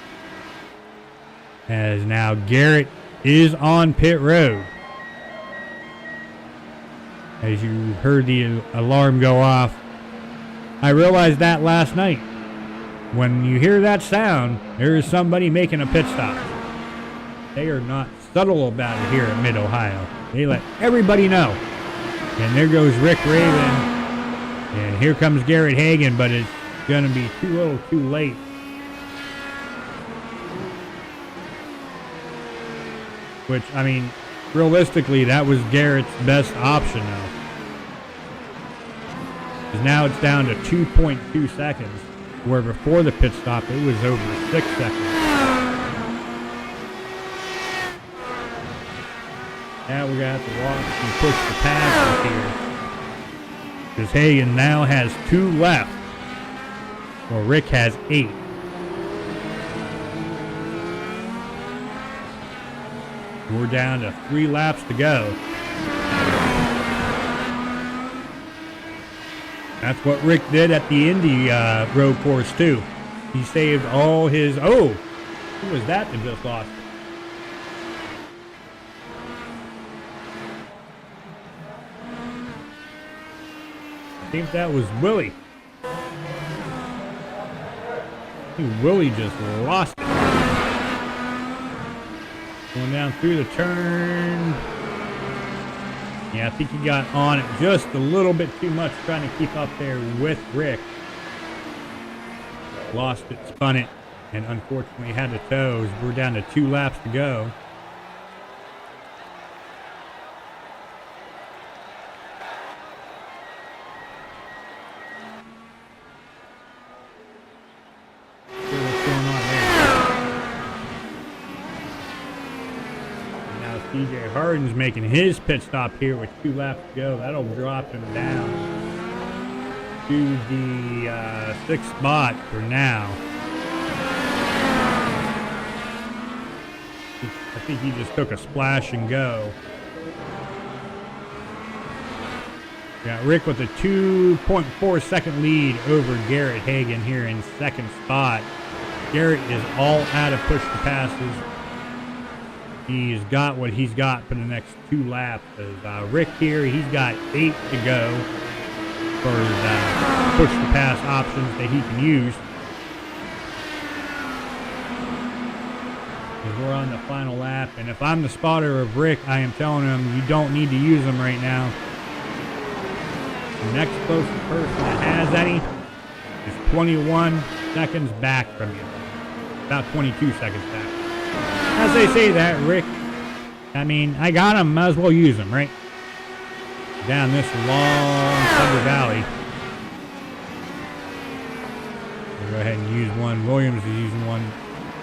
As now Garrett is on pit road. As you heard the alarm go off. I realized that last night. When you hear that sound, there is somebody making a pit stop. They are not subtle about it here at Mid-Ohio. They let everybody know. And there goes Rick Raven. And here comes Garrett Hagan, but it's going to be too little too late. Which, I mean, realistically, that was Garrett's best option now. Because now it's down to 2.2 seconds. Where before the pit stop, it was over 6 seconds. Now we're going to have to watch and push the passes here. Because Hagan now has 2 left. Well, Rick has 8. We're down to 3 laps to go. That's what Rick did at the Indy road course, too. He saved all his... Oh! Who was that just lost it? I think that was Willie. I think Willie just lost it. Going down through the turn. Yeah, I think he got on it just a little bit too much, trying to keep up there with Rick. Lost it, spun it, and unfortunately had to tow. We're down to 2 laps to go. CJ Hardin's making his pit stop here with 2 laps to go. That'll drop him down to the 6th spot for now. I think he just took a splash and go. Got Rick with a 2.4 second lead over Garrett Hagan here in 2nd spot. Garrett is all out of push to passes. He's got what he's got for the next 2 laps. Rick here, he's got 8 to go for the push to pass options that he can use. As we're on the final lap, and if I'm the spotter of Rick, I am telling him you don't need to use them right now. The next closest person that has any is 21 seconds back from you. About 22 seconds back. As they say that, Rick, I mean, I got him, might as well use him, right? Down this long Thunder Valley. Go ahead and use one. Williams is using one.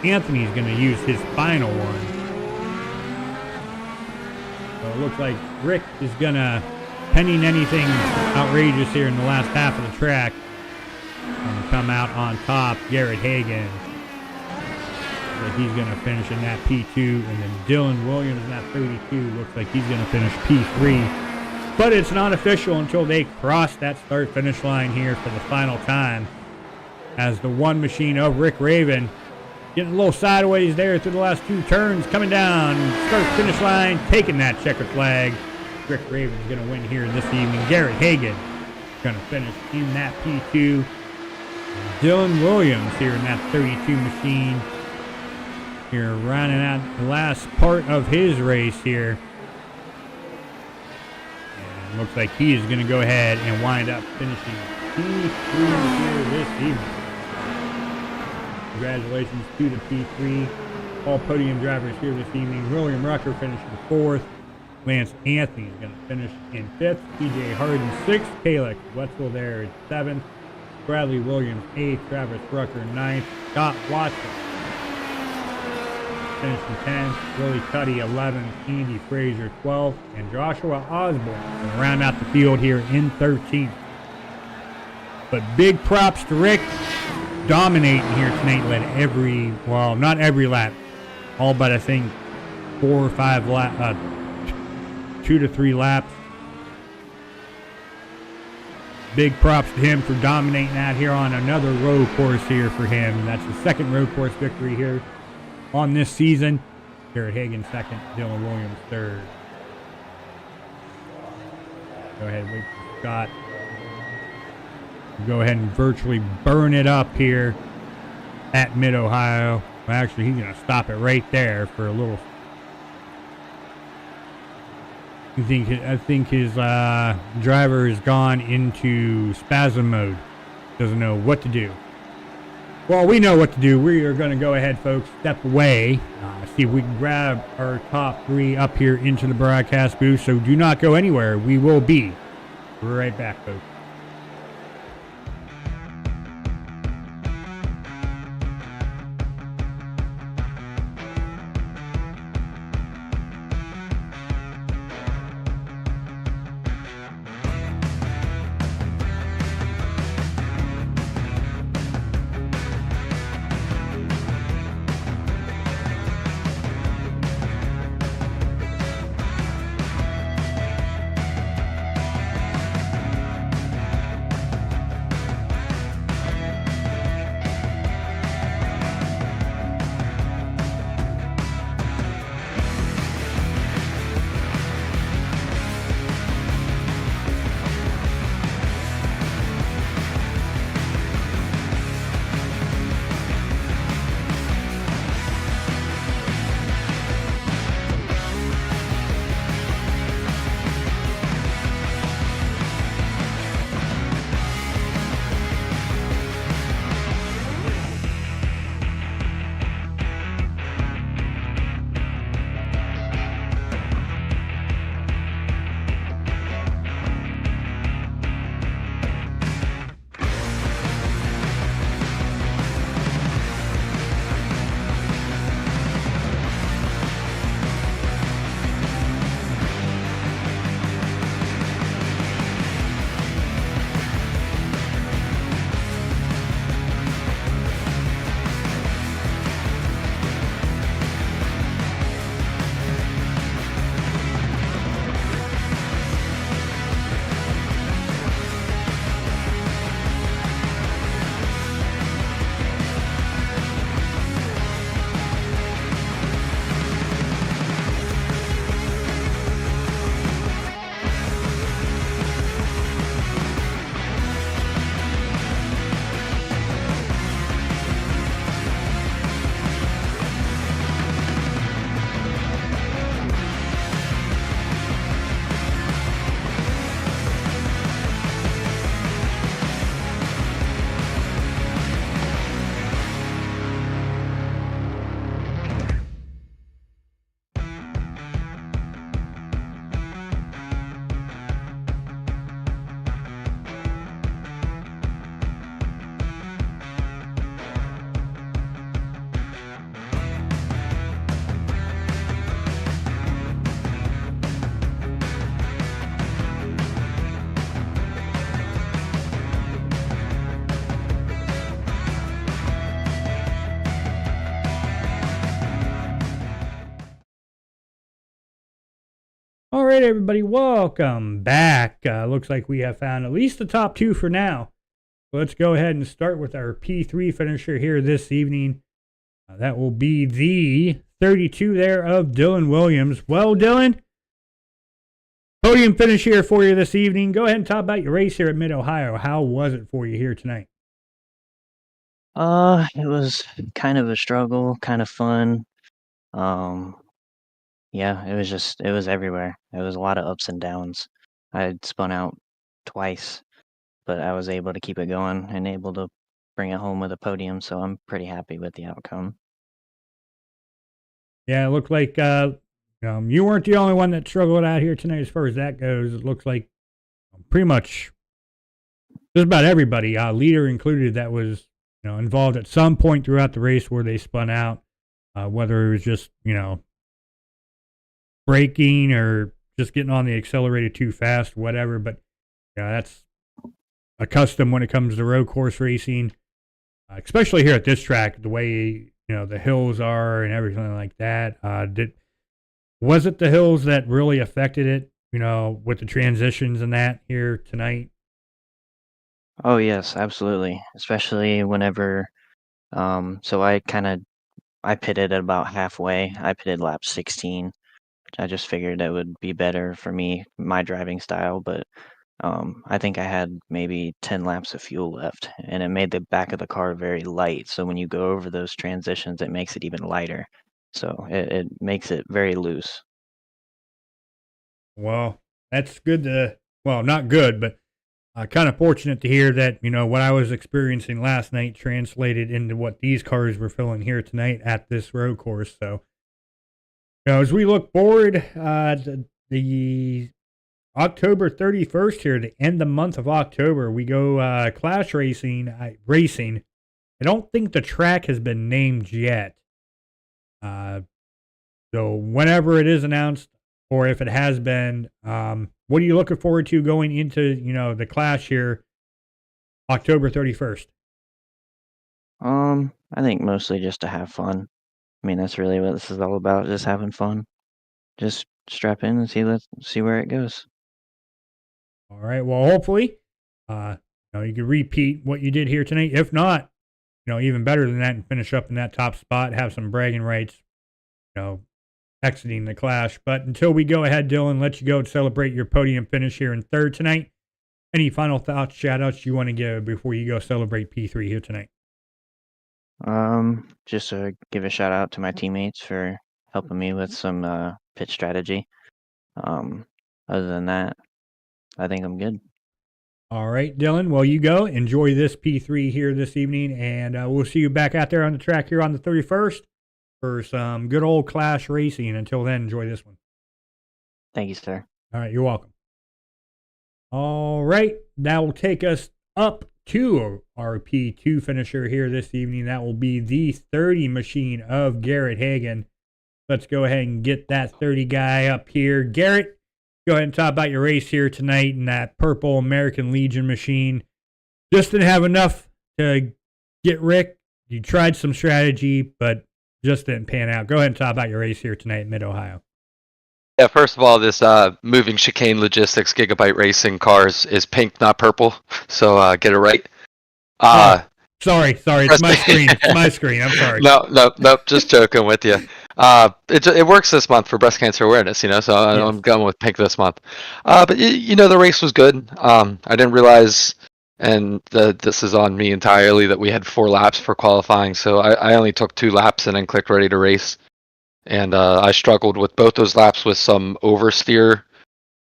Anthony's going to use his final one. So it looks like Rick is going to, pending anything outrageous here in the last half of the track, going to come out on top. Garrett Hagan. He's going to finish in that P2. And then Dylan Williams in that 32 looks like he's going to finish P3. But it's not official until they cross that start-finish line here for the final time. As the one machine of Rick Raven getting a little sideways there through the last two turns, coming down, start-finish line, taking that checkered flag. Rick Raven's going to win here this evening. Garrett Hagan going to finish in that P2. Dylan Williams here in that 32 machine. Here rounding out the last part of his race here. And looks like he is going to go ahead and wind up finishing P3 here this evening. Congratulations to the P3. All podium drivers here this evening. William Rucker finishing 4th. Lance Anthony is going to finish in 5th. TJ Harden 6th. Kalex Wetzel there is 7th. Bradley Williams 8th. Travis Rucker 9th. Scott Watson finishing 10th. Willie Cuddy 11th. Andy Frazier 12th. And Joshua Osborne going to round out the field here in 13th. But big props to Rick. Dominating here tonight, led every, well, not every lap, all but I think 4 or 5 laps, 2 to 3 laps. Big props to him for dominating out here on another road course here for him. That's the second road course victory here on this season. Garrett Hagan 2nd, Dylan Williams 3rd. Go ahead and wait for Scott. Go ahead and virtually burn it up here at Mid-Ohio. Well, actually, he's going to stop it right there for a little. I think his driver has gone into spasm mode. Doesn't know what to do. Well, we know what to do. We are going to go ahead, folks, step away. See if we can grab our top 3 up here into the broadcast booth. So do not go anywhere. We will be right back, folks. All right, everybody, welcome back. Looks like we have found at least the top two for now. Let's go ahead and start with our P3 finisher here this evening. That will be the 32 there of Dylan Williams. Well, Dylan, podium finish here for you this evening. Go ahead and talk about your race here at Mid-Ohio. How was it for you here tonight? It was kind of a struggle, kind of fun. Um, yeah, it was everywhere. It was a lot of ups and downs. I had spun out twice, but I was able to keep it going and able to bring it home with a podium, so I'm pretty happy with the outcome. Yeah, it looked like you weren't the only one that struggled out here tonight as far as that goes. It looks like pretty much just about everybody, leader included, that was involved at some point throughout the race where they spun out, whether it was just braking or just getting on the accelerator too fast, whatever. But that's a custom when it comes to road course racing, especially here at this track, the way the hills are and everything like that. Was it the hills that really affected it? With the transitions and that here tonight. Oh yes, absolutely. Especially whenever so I pitted at about halfway. I pitted lap 16. I just figured that would be better for me, my driving style, but I think I had maybe 10 laps of fuel left, and it made the back of the car very light. So when you go over those transitions, it makes it even lighter. So it makes it very loose. Well, that's good well, not good, but kind of fortunate to hear that, what I was experiencing last night translated into what these cars were feeling here tonight at this road course. So, as we look forward, the October 31st here, the end of the month of October, we go Clash Racing. I don't think the track has been named yet. So whenever it is announced, or if it has been, what are you looking forward to going into, the Clash here, October 31st? I think mostly just to have fun. I mean, that's really what this is all about, just having fun. Just strap in and let's see where it goes. All right. Well, hopefully, you can repeat what you did here tonight. If not, even better than that, and finish up in that top spot, have some bragging rights, exiting the Clash. But until we go ahead, Dylan, let you go and celebrate your podium finish here in third tonight. Any final thoughts, shout outs you want to give before you go celebrate P3 here tonight? Just to give a shout out to my teammates for helping me with some pit strategy. Other than that, I think I'm good. All right, Dylan. Well, you go. Enjoy this P3 here this evening, and we'll see you back out there on the track here on the 31st for some good old Clash racing. Until then, enjoy this one. Thank you, sir. All right, you're welcome. All right, that will take us up to our P2 finisher here this evening. That will be the 30 machine of Garrett Hagan. Let's go ahead and get that 30 guy up here. Garrett, go ahead and talk about your race here tonight in that purple American Legion machine. Just didn't have enough to get Rick. You tried some strategy, but just didn't pan out. Go ahead and talk about your race here tonight in Mid-Ohio. Yeah, first of all, this moving chicane logistics gigabyte racing cars is pink, not purple. So get it right. Sorry. It's my screen. It's my screen. I'm sorry. No. Just joking with you. It works this month for breast cancer awareness, so yes. I'm going with pink this month. But the race was good. I didn't realize, and this is on me entirely, that we had 4 laps for qualifying. So I only took 2 laps and then clicked ready to race. And I struggled with both those laps with some oversteer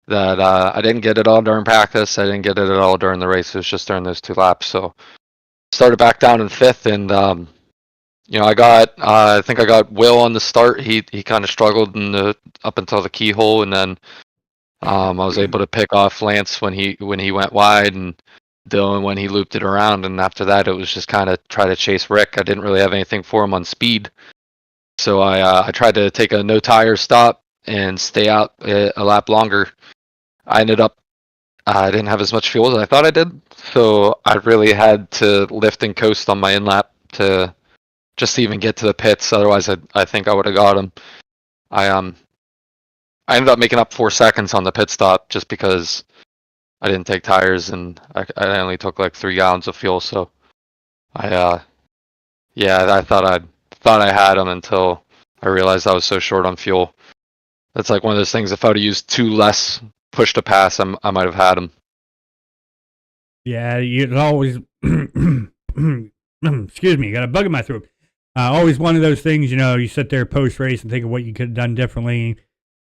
that I didn't get it all during practice. I didn't get it at all during the race. It was just during those 2 laps. So started back down in 5th, and I think I got Will on the start. He kind of struggled up until the keyhole, and then I was able to pick off Lance when he went wide, and Dylan when he looped it around. And after that, it was just kind of try to chase Rick. I didn't really have anything for him on speed. So I tried to take a no tire stop and stay out a lap longer. I ended up I didn't have as much fuel as I thought I did, so I really had to lift and coast on my in lap to just even get to the pits. Otherwise, I think I would have got him. I I ended up making up 4 seconds on the pit stop just because I didn't take tires and I only took like 3 gallons of fuel. So I thought I had them until I realized I was so short on fuel. That's like one of those things. If I would have used 2 less push to pass, I might have had them. Yeah, you always. Excuse me, got a bug in my throat. Always one of those things, you sit there post race and think of what you could have done differently.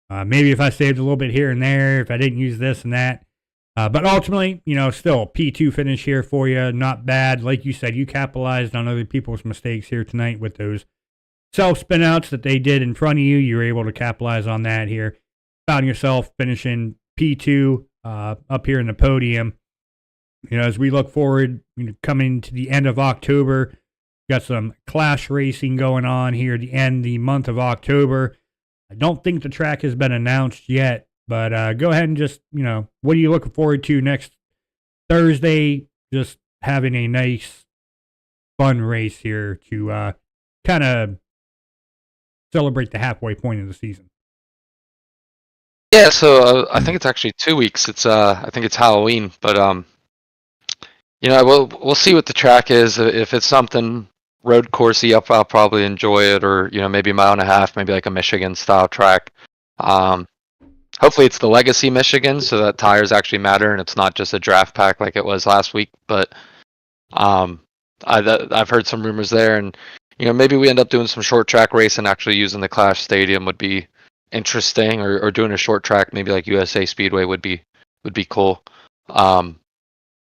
Maybe if I saved a little bit here and there, if I didn't use this and that. But ultimately, still P2 finish here for you. Not bad. Like you said, you capitalized on other people's mistakes here tonight with those self-spin outs that they did in front of you. You were able to capitalize on that here. Found yourself finishing P2 up here in the podium. As we look forward, coming to the end of October, got some Clash racing going on here at the month of October. I don't think the track has been announced yet, but go ahead and just, what are you looking forward to next Thursday? Just having a nice, fun race here to kind of celebrate the halfway point of the season. Yeah, so I think it's actually 2 weeks. I think it's Halloween, but we'll see what the track is. If it's something road coursey up, I'll probably enjoy it, or maybe a mile and a half, maybe like a Michigan style track. Hopefully it's the Legacy Michigan, so that tires actually matter and it's not just a draft pack like it was last week. But I've heard some rumors there, and maybe we end up doing some short track race and actually using the Clash Stadium would be interesting, or doing a short track, maybe like USA Speedway would be cool. But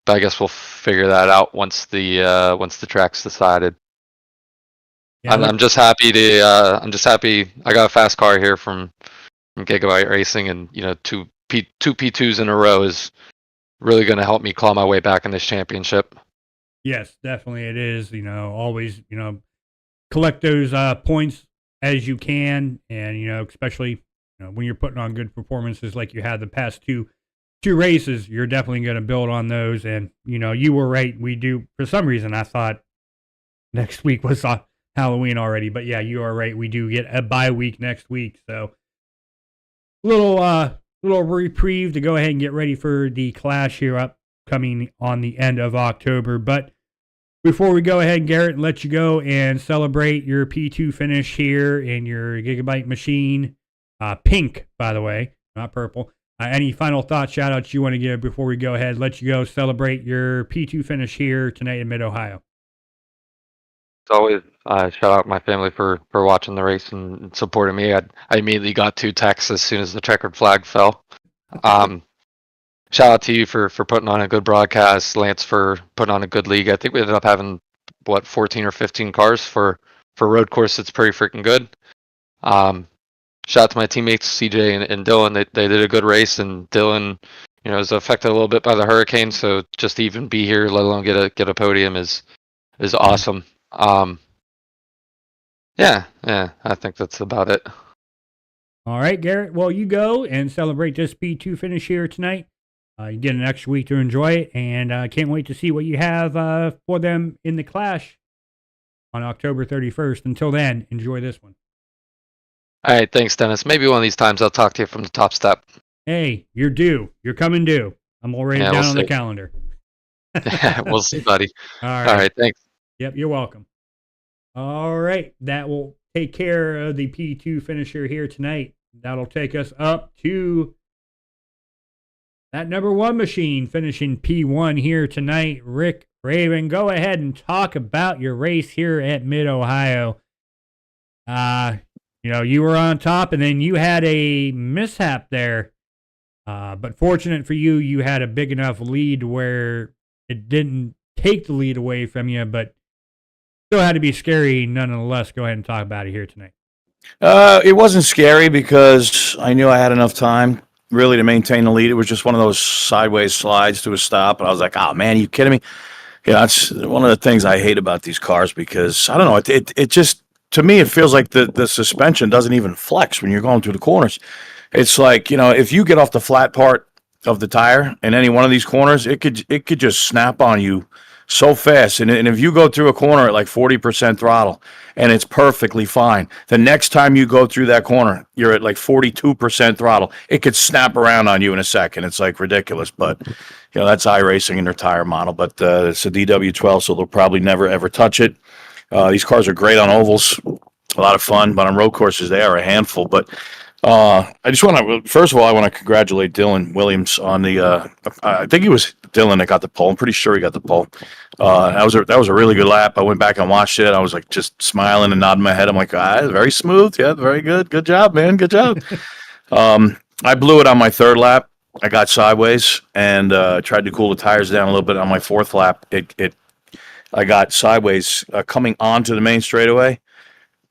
I guess we'll figure that out once the track's decided. Yeah, I'm just happy I got a fast car here from Gigabyte Racing, and two P2s in a row is really going to help me claw my way back in this championship. Yes, definitely it is. Always collect those points as you can, and especially when you're putting on good performances like you had the past two races, you're definitely going to build on those. And you were right. We do, for some reason I thought next week was Halloween already, but yeah, you are right. We do get a bye week next week, so little reprieve to go ahead and get ready for the Clash here upcoming on the end of October. But before we go ahead, Garrett, and let you go and celebrate your P2 finish here in your Gigabyte machine, pink, by the way, not purple. Any final thoughts, shout outs you want to give before we go ahead? Let you go celebrate your P2 finish here tonight in Mid-Ohio. It's always shout out my family for watching the race and supporting me. I immediately got 2 texts as soon as the checkered flag fell. Shout out to you for putting on a good broadcast, Lance for putting on a good league. I think we ended up having 14 or 15 cars for road course. It's pretty freaking good. Shout out to my teammates CJ and Dylan. They did a good race, and Dylan, was affected a little bit by the hurricane. So just to even be here, let alone get a podium, is awesome. Yeah, I think that's about it. All right, Garrett. Well, you go and celebrate this P2 finish here tonight. You get an extra week to enjoy it, and I can't wait to see what you have for them in the Clash on October 31st. Until then, enjoy this one. All right, thanks, Dennis. Maybe one of these times I'll talk to you from the top step. Hey, you're due. You're coming due. I'm already down on the calendar. We'll see, buddy. All right, thanks. Yep, you're welcome. All right, that will take care of the P2 finisher here tonight. That'll take us up to that number 1 machine finishing P1 here tonight. Rick Raven, go ahead and talk about your race here at Mid-Ohio. You were on top, and then you had a mishap there. But fortunate for you, you had a big enough lead where it didn't take the lead away from you, but still had to be scary nonetheless. Go ahead and talk about it here tonight. It wasn't scary because I knew I had enough time really to maintain the lead. It was just one of those sideways slides to a stop, and I was like, oh man, are you kidding me? That's one of the things I hate about these cars, because I don't know, it just, to me, it feels like the suspension doesn't even flex when you're going through the corners. It's like, if you get off the flat part of the tire in any one of these corners, it could just snap on you so fast. And if you go through a corner at like 40% throttle and it's perfectly fine, the next time you go through that corner, you're at like 42% throttle. It could snap around on you in a second. It's like ridiculous. But, that's iRacing in their tire model. But it's a DW12, so they'll probably never, ever touch it. These cars are great on ovals, a lot of fun, but on road courses, they are a handful. But I just want to, first of all, I want to congratulate Dylan Williams on the, I think it was Dylan that got the pole. I'm pretty sure he got the pole. That was a really good lap. I went back and watched it. I was like just smiling and nodding my head. I'm like, very smooth. Yeah, very good. Good job, man. Good job. I blew it on my third lap. I got sideways and tried to cool the tires down a little bit on my fourth lap. I got sideways coming onto the main straightaway.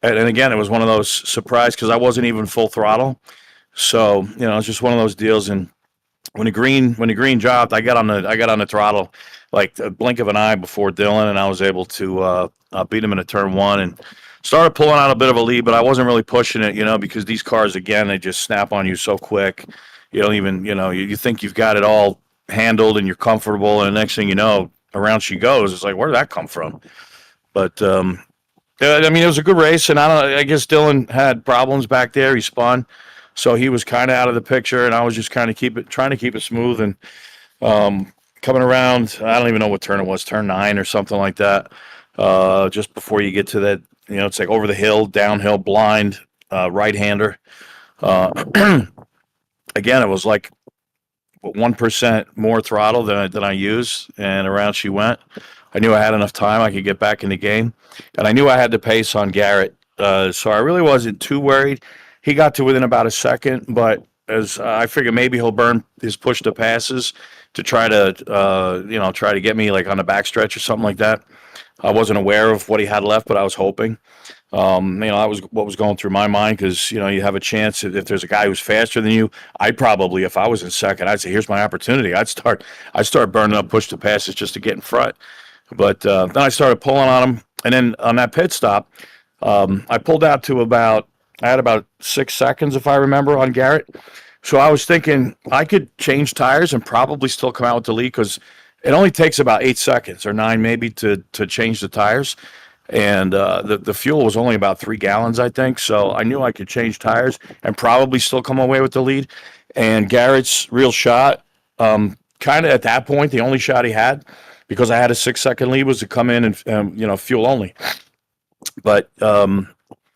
And again, it was one of those surprise because I wasn't even full throttle. So, it's just one of those deals. And when the green dropped, I got on the throttle like a blink of an eye before Dylan, and I was able to beat him in a turn one and started pulling out a bit of a lead, but I wasn't really pushing it, because these cars, again, they just snap on you so quick. You don't even, you think you've got it all handled and you're comfortable, and the next thing you know, around she goes. It's like, where did that come from? But it was a good race, and I guess Dylan had problems back there. He spun, so he was kind of out of the picture, and I was just trying to keep it smooth. And coming around, I don't even know what turn it was, turn 9 or something like that. Just before you get to that, it's like over the hill, downhill, blind, right-hander. Again, it was like 1% more throttle than I use, and around she went. I knew I had enough time. I could get back in the game. And I knew I had the pace on Garrett. So I really wasn't too worried. He got to within about a second, but as I figured maybe he'll burn his push to passes to try to get me like on the backstretch or something like that. I wasn't aware of what he had left, but I was hoping. That was what was going through my mind because, you have a chance if there's a guy who's faster than you. I'd probably, if I was in second, I'd say, here's my opportunity. I'd start burning up push to passes just to get in front. But then I started pulling on him. And then on that pit stop, I pulled out to I had about 6 seconds, if I remember, on Garrett. So I was thinking I could change tires and probably still come out with the lead because it only takes about 8 seconds or 9 maybe to change the tires. And the fuel was only about 3 gallons, I think. So I knew I could change tires and probably still come away with the lead. And Garrett's real shot, kind of at that point, the only shot he had, because I had a 6-second lead, was to come in and, fuel only. But,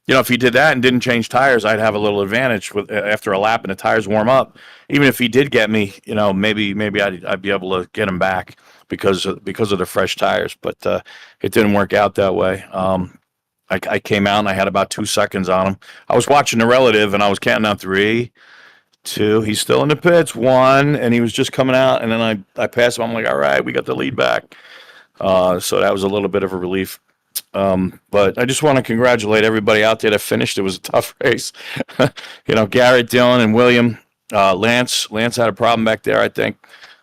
if he did that and didn't change tires, I'd have a little advantage after a lap and the tires warm up. Even if he did get me, maybe I'd be able to get him back because of the fresh tires. But it didn't work out that way. I came out and I had about 2 seconds on him. I was watching the relative and I was counting down 3, 2. He's still in the pits. 1, and he was just coming out. And then I passed him. I'm like, all right, we got the lead back. So that was a little bit of a relief. But I just want to congratulate everybody out there that finished. It was a tough race. Garrett, Dylan, and William. Lance had a problem back there, I think.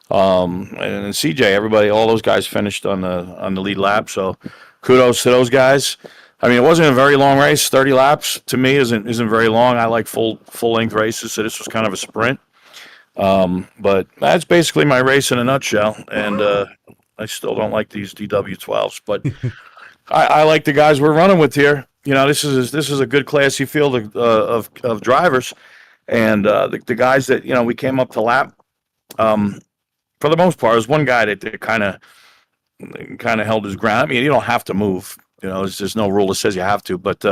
And CJ, everybody, all those guys finished on the lead lap. So kudos to those guys. I mean, it wasn't a very long race. 30 laps to me isn't very long. I like full length races, so this was kind of a sprint. But that's basically my race in a nutshell. And I still don't like these DW12s, but I like the guys we're running with here. This is a good classy field of drivers, and the guys that we came up to lap. For the most part, there's one guy that kind of held his ground. I mean, you don't have to move. There's no rule that says you have to. But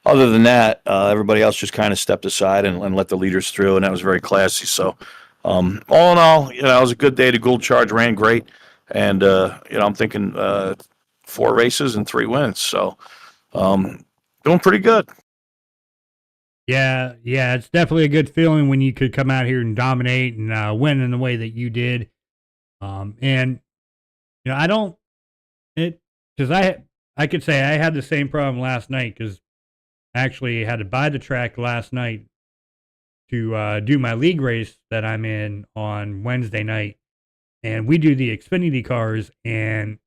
other than that, everybody else just kind of stepped aside and let the leaders through, and that was very classy. So, all in all, it was a good day. The Gould Charge ran great, and I'm thinking 4 races and 3 wins. So, doing pretty good. Yeah, it's definitely a good feeling when you could come out here and dominate and win in the way that you did. And because I could say I had the same problem last night because I actually had to buy the track last night to do my league race that I'm in on Wednesday night, and we do the Xfinity cars. And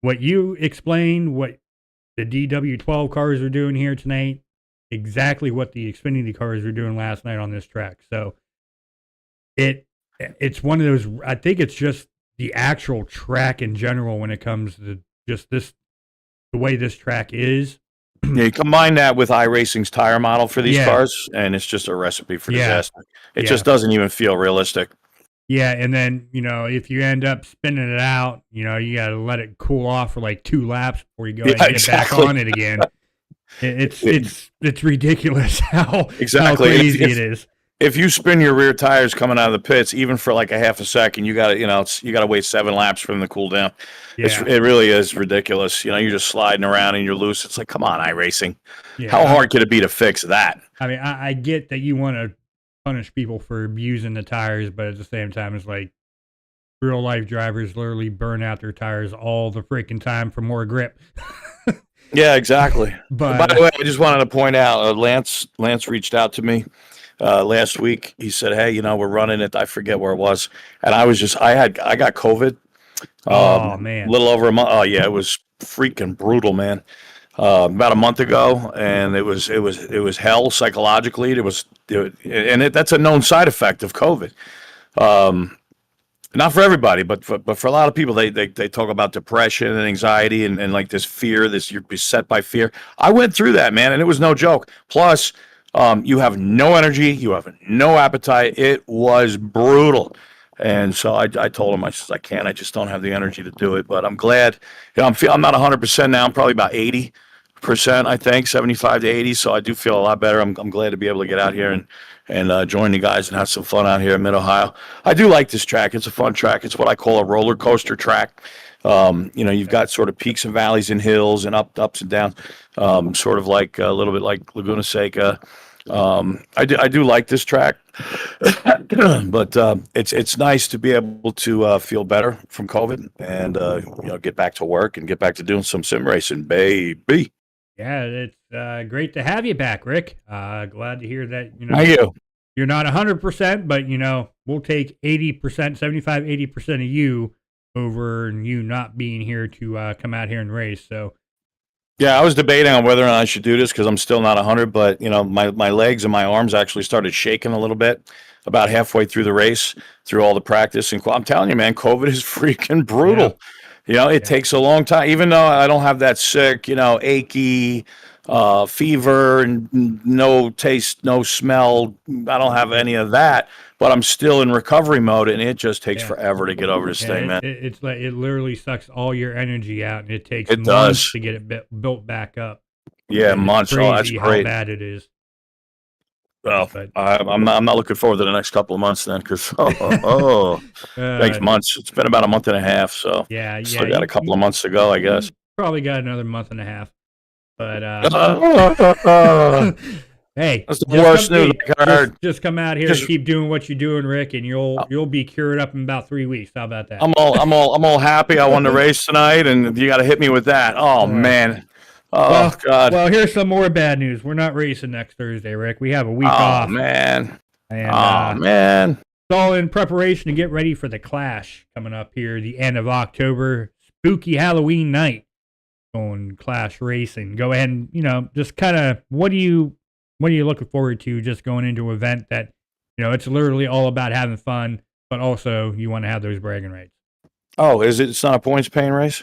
what you explained, what the DW12 cars are doing here tonight, exactly what the Xfinity cars were doing last night on this track. So it's one of those. I think it's just the actual track in general when it comes to just the way this track is. Yeah, you combine that with iRacing's tire model for these Yeah. cars, and it's just a recipe for Yeah. disaster. It Yeah. just doesn't even feel realistic. Yeah, and then, if you end up spinning it out, you got to let it cool off for like 2 laps before you go ahead and get back on it again. It's ridiculous how crazy it is. If you spin your rear tires coming out of the pits, even for like a half a second, you got to wait 7 laps for them to cool down. Yeah. It really is ridiculous. You're just sliding around and you're loose. It's like, come on, iRacing. Yeah. How hard could it be to fix that? I mean, I get that you want to punish people for abusing the tires, but at the same time, it's like real life drivers literally burn out their tires all the freaking time for more grip. Yeah, exactly. But by the way, I just wanted to point out, Lance reached out to me last week. He said, "Hey, we're running it. I forget where it was." And I got COVID. Oh man, a little over a month. Oh yeah, it was freaking brutal, man. About a month ago, and it was hell psychologically. That's a known side effect of COVID. Not for everybody, but for a lot of people, they talk about depression and anxiety and like this fear, you're beset by fear. I went through that, man, and it was no joke. Plus, you have no energy, you have no appetite. It was brutal. And so I told him, I just don't have the energy to do it. But I'm glad. I'm not 100% now. I'm probably about 80%, I think, 75 to 80. So I do feel a lot better. I'm glad to be able to get out here and join the guys and have some fun out here in Mid-Ohio. I do like this track. It's a fun track. It's what I call a roller coaster track. You've got sort of peaks and valleys and hills and ups and downs, sort of like a little bit like Laguna Seca. I do like this track, but it's nice to be able to feel better from COVID and get back to work and get back to doing some sim racing, baby. Yeah, it's great to have you back, Rick. Glad to hear that. Thank you. You're not 100%, but we'll take 80%, 75, 80% of you over you not being here to come out here and race. So. Yeah, I was debating on whether or not I should do this because I'm still not 100, but my legs and my arms actually started shaking a little bit about halfway through the race, through all the practice. And I'm telling you, man, COVID is freaking brutal. Yeah. It takes a long time, even though I don't have that sick, achy fever and no taste, no smell. I don't have any of that, but I'm still in recovery mode, and it just takes forever to get over this thing, man. It's like it literally sucks all your energy out, and it takes months does. to get it built back up. Yeah, months. Crazy that's great. How bad it is. Well, I'm not looking forward to the next couple of months then, because thanks months. It's been about a month and a half, so still got a couple of months to go, I guess. Probably got another month and a half, but hey, that's the worst news I heard. Just come out here and keep doing what you're doing, Rick, and you'll be cured up in about 3 weeks. How about that? I'm all happy. I won the race tonight, and you got to hit me with that. Oh man. Oh God. Well, here's some more bad news. We're not racing next Thursday, Rick. We have a week off. Oh man. And, man. It's all in preparation to get ready for the Clash coming up here the end of October. Spooky Halloween night. Going Clash racing. Go ahead and just kind of what are you looking forward to? Just going into an event that it's literally all about having fun, but also you want to have those bragging rights. Oh, it's not a points paying race?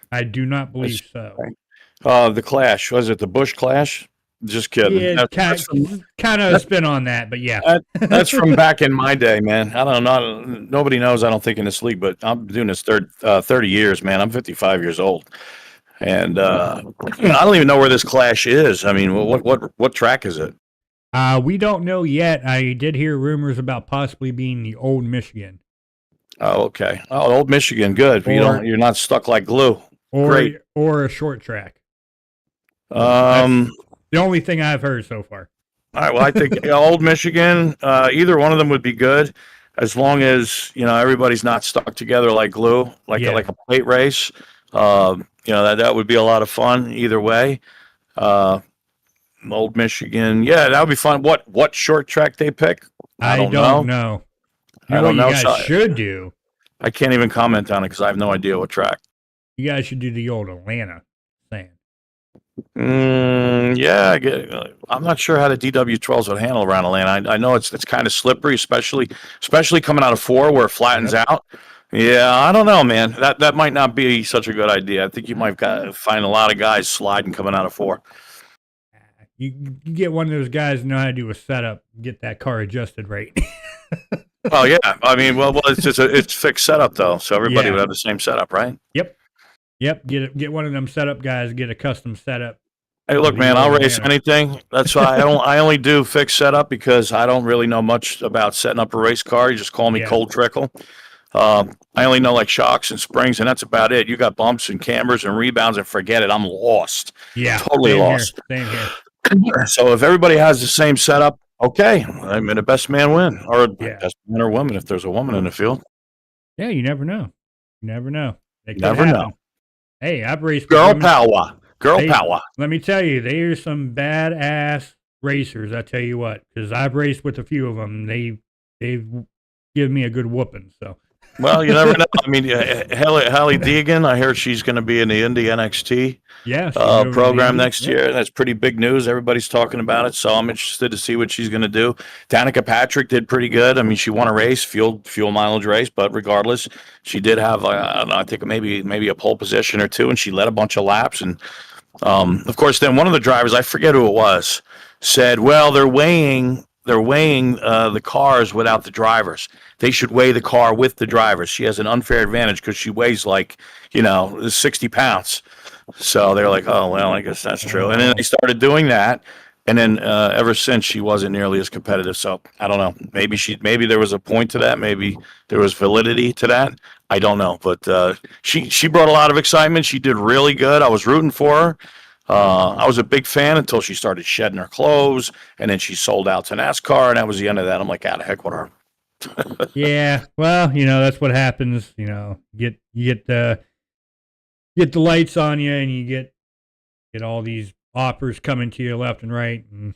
I do not believe so. The Clash, was it the Bush Clash? Just kidding. Yeah, kind of a spin on that, but yeah. That's from back in my day, man. I don't know. Nobody knows, I don't think, in this league, but I'm doing this 30 years, man. I'm 55 years old. And I don't even know where this Clash is. I mean, what track is it? We don't know yet. I did hear rumors about possibly being the Old Michigan. Oh, okay. Oh, Old Michigan, good. You're not stuck like glue. Great. Or a short track. That's the only thing I've heard so far. All right. Well, I think Old Michigan, either one of them would be good, as long as everybody's not stuck together like glue, like a plate race. That would be a lot of fun either way. Old Michigan, yeah, that would be fun. What short track they pick? I don't know. I don't know. You guys should do. I can't even comment on it because I have no idea what track. You guys should do the old Atlanta thing. Yeah, I'm not sure how the DW12s would handle around Atlanta. I know it's kind of slippery, especially coming out of 4 where it flattens out. Yeah, I don't know, man. That might not be such a good idea. I think you might find a lot of guys sliding coming out of 4. You get one of those guys who know how to do a setup, get that car adjusted right. Oh yeah, I mean, well, it's just it's fixed setup though, so everybody Yeah. would have the same setup, right? Yep. Get one of them setup guys, get a custom setup. Hey, look, man, I'll race anything. That's why I only do fixed setup because I don't really know much about setting up a race car. You just call me Cold Trickle. I only know like shocks and springs, and that's about it. You got bumps and cambers and rebounds, and forget it. I'm lost. Yeah, totally lost. Same here. So if everybody has the same setup, okay, I mean, the best man win, or best man or woman if there's a woman in the field. Yeah, you never know. You never know. Never know. Hey, I've raced girl power. Girl power. Let me tell you, they are some badass racers. I tell you what, because I've raced with a few of them. They've given me a good whooping. So. Well, you never know. I mean, Hallie Deegan, I hear she's going to be in the Indy NXT program next year. That's pretty big news. Everybody's talking about it, so I'm interested to see what she's going to do. Danica Patrick did pretty good. I mean, she won a race, fuel mileage race, but regardless, she did have, I don't know, I think maybe a pole position or two, and she led a bunch of laps. And of course, then one of the drivers, I forget who it was, said, "Well, they're weighing the cars without the drivers. They should weigh the car with the drivers. She has an unfair advantage because she weighs 60 pounds. So they're like, oh, well, I guess that's true. And then they started doing that. And then ever since, she wasn't nearly as competitive. So I don't know. Maybe there was a point to that. Maybe there was validity to that. I don't know. But she brought a lot of excitement. She did really good. I was rooting for her. I was a big fan until she started shedding her clothes, and then she sold out to NASCAR, and that was the end of that. I'm like, out of heck with her. Yeah, well, that's what happens. You get the lights on you, and you get all these offers coming to you left and right, and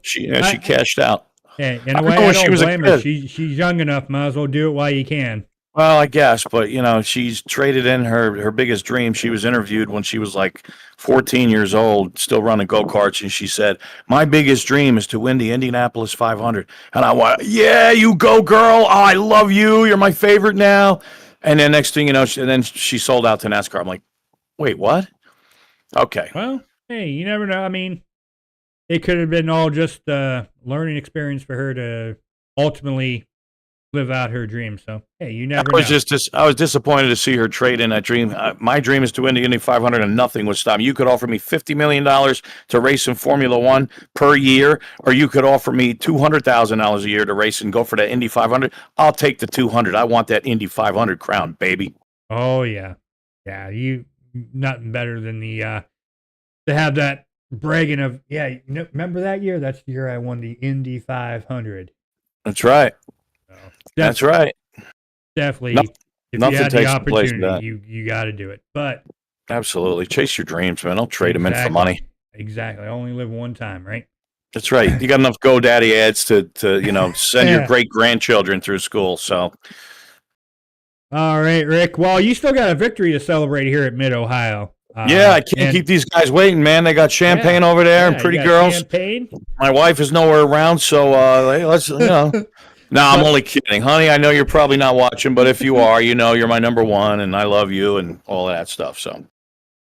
she cashed out. Yeah, in a way, I don't blame her. She's young enough, might as well do it while you can. Well, I guess, but she's traded in her biggest dream. She was interviewed when she was like 14 years old, still running go-karts, and she said, "My biggest dream is to win the Indianapolis 500." And I went, "Yeah, you go, girl. Oh, I love you. You're my favorite now." And then next thing you know, then she sold out to NASCAR. I'm like, "Wait, what?" Okay. Well, hey, you never know. I mean, it could have been all just a learning experience for her to ultimately live out her dream. So, hey, you never know. I was disappointed to see her trade in that dream. My dream is to win the Indy 500, and nothing would stop me. You could offer me $50 million to race in Formula One per year, or you could offer me $200,000 a year to race and go for that Indy 500. I'll take the 200. I want that Indy 500 crown, baby. Oh, yeah. Yeah, nothing better than to have that bragging of, remember that year? That's the year I won the Indy 500. That's right. That's right. Definitely. If you had the opportunity, you got to do it. But absolutely, chase your dreams, man. Don't trade them in for money. Exactly. I only live one time, right? That's right. You got enough GoDaddy ads to send your great grandchildren through school. So, all right, Rick. Well, you still got a victory to celebrate here at Mid Ohio. Yeah, I can't keep these guys waiting, man. They got champagne over there and pretty girls. Champagne. My wife is nowhere around, so let's No, I'm only kidding, honey. I know you're probably not watching, but if you are, you're my number one, and I love you and all of that stuff. So,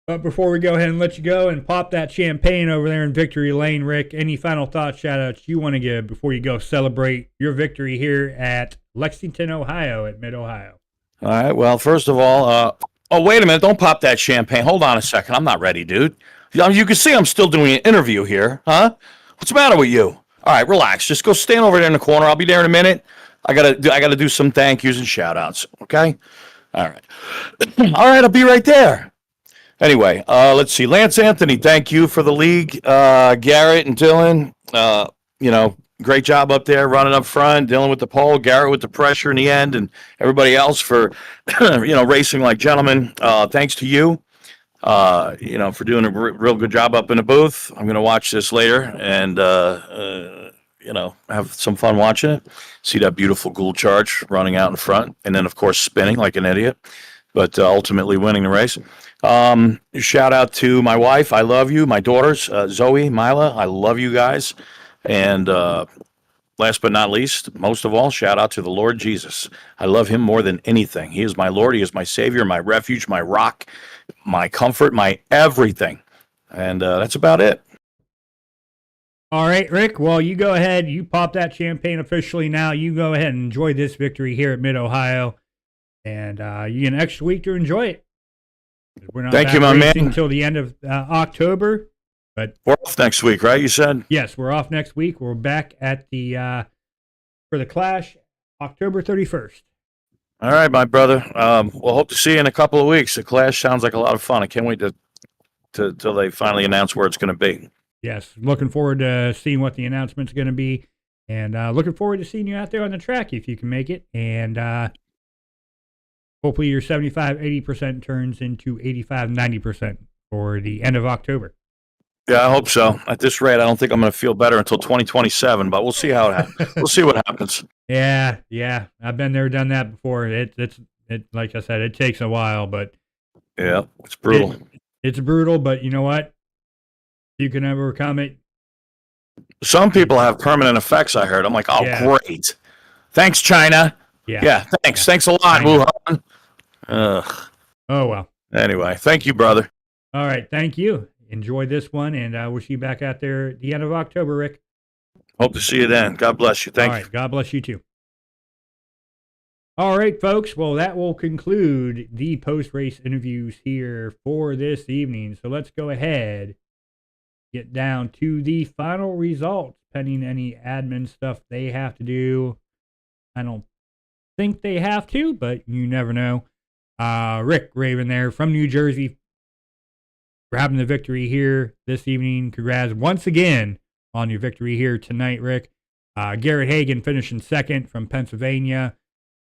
but before we go ahead and let you go and pop that champagne over there in Victory Lane, Rick, any final thoughts, shout-outs you want to give before you go celebrate your victory here at Lexington, Ohio, at Mid Ohio? All right. Well, first of all, wait a minute! Don't pop that champagne. Hold on a second. I'm not ready, dude. You can see I'm still doing an interview here, huh? What's the matter with you? All right, relax. Just go stand over there in the corner. I'll be there in a minute. I gotta do some thank yous and shout outs. Okay? All right. All right, I'll be right there. Anyway, let's see. Lance Anthony, thank you for the league. Garrett and Dylan, great job up there running up front. Dylan with the pole, Garrett with the pressure in the end, and everybody else for racing like gentlemen. Thanks to you. For doing a real good job up in the booth. I'm going to watch this later and, have some fun watching it. See that beautiful Gould charge running out in front. And then, of course, spinning like an idiot, but ultimately winning the race. Shout out to my wife. I love you. My daughters, Zoe, Mila. I love you guys. And last but not least, most of all, shout out to the Lord Jesus. I love him more than anything. He is my Lord. He is my Savior, my refuge, my rock, my comfort, my everything. And that's about it. All right, Rick. Well, you go ahead. You pop that champagne officially now. You go ahead and enjoy this victory here at Mid-Ohio. And you get an extra week to enjoy it. We're not Thank you, my man. until the end of October. But we're off next week, right? You said? Yes, we're off next week. We're back at the for the Clash October 31st. All right, my brother. We'll hope to see you in a couple of weeks. The Clash sounds like a lot of fun. I can't wait till they finally announce where it's going to be. Yes, looking forward to seeing what the announcement's going to be, and looking forward to seeing you out there on the track if you can make it. And hopefully your 75-80% turns into 85-90% for the end of October. Yeah, I hope so. At this rate, I don't think I'm going to feel better until 2027, but we'll see how it happens. We'll see what happens. Yeah. I've been there, done that before. It's like I said, it takes a while, but yeah, it's brutal. It's brutal, but you know what? You can overcome it. Some people have permanent effects, I heard. I'm like, oh, Yeah. Great. Thanks, China. Yeah, thanks. Yeah. Thanks a lot, Wuhan. Ugh. Oh, well. Anyway, thank you, brother. All right. Thank you. Enjoy this one, and we'll see you back out there at the end of October, Rick. Hope to see you then. God bless you. Thank All you. right. God bless you, too. All right, folks. Well, that will conclude the post-race interviews here for this evening. So let's go ahead, get down to the final results, pending any admin stuff they have to do. I don't think they have to, but you never know. Rick Raven there from New Jersey, grabbing the victory here this evening. Congrats once again on your victory here tonight, Rick. Garrett Hagan finishing second from Pennsylvania.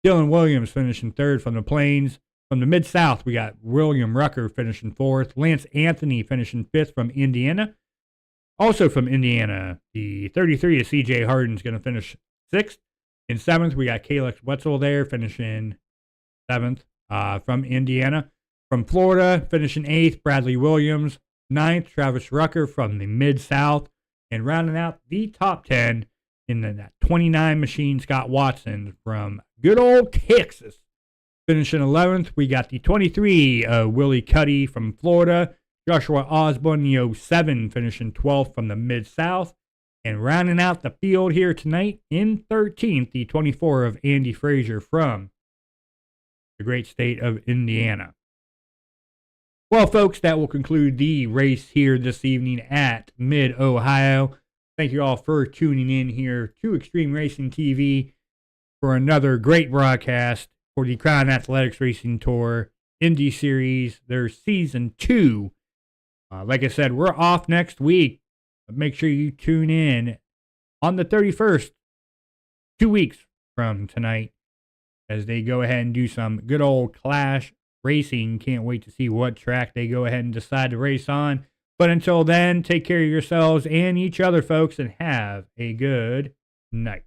Dylan Williams finishing third from the Plains. From the Mid-South, we got William Rucker finishing fourth. Lance Anthony finishing fifth from Indiana. Also from Indiana, the 33 of C.J. Harden's going to finish sixth. In seventh, we got Kalex Wetzel there finishing seventh from Indiana. From Florida, finishing eighth, Bradley Williams. Ninth, Travis Rucker from the Mid-South. And rounding out the top 10 in that 29 machine, Scott Watson from good old Texas. Finishing 11th, we got the 23, Willie Cuddy from Florida. Joshua Osborne, the 07, finishing 12th from the Mid-South. And rounding out the field here tonight in 13th, the 24 of Andy Frazier from the great state of Indiana. Well, folks, that will conclude the race here this evening at Mid-Ohio. Thank you all for tuning in here to Extreme Racing TV for another great broadcast for the Crown Athletics Racing Tour Indy Series, their Season 2. Like I said, we're off next week. But make sure you tune in on the 31st, 2 weeks from tonight, as they go ahead and do some good old Clash racing. Can't wait to see what track they go ahead and decide to race on. But until then, take care of yourselves and each other, folks, and have a good night.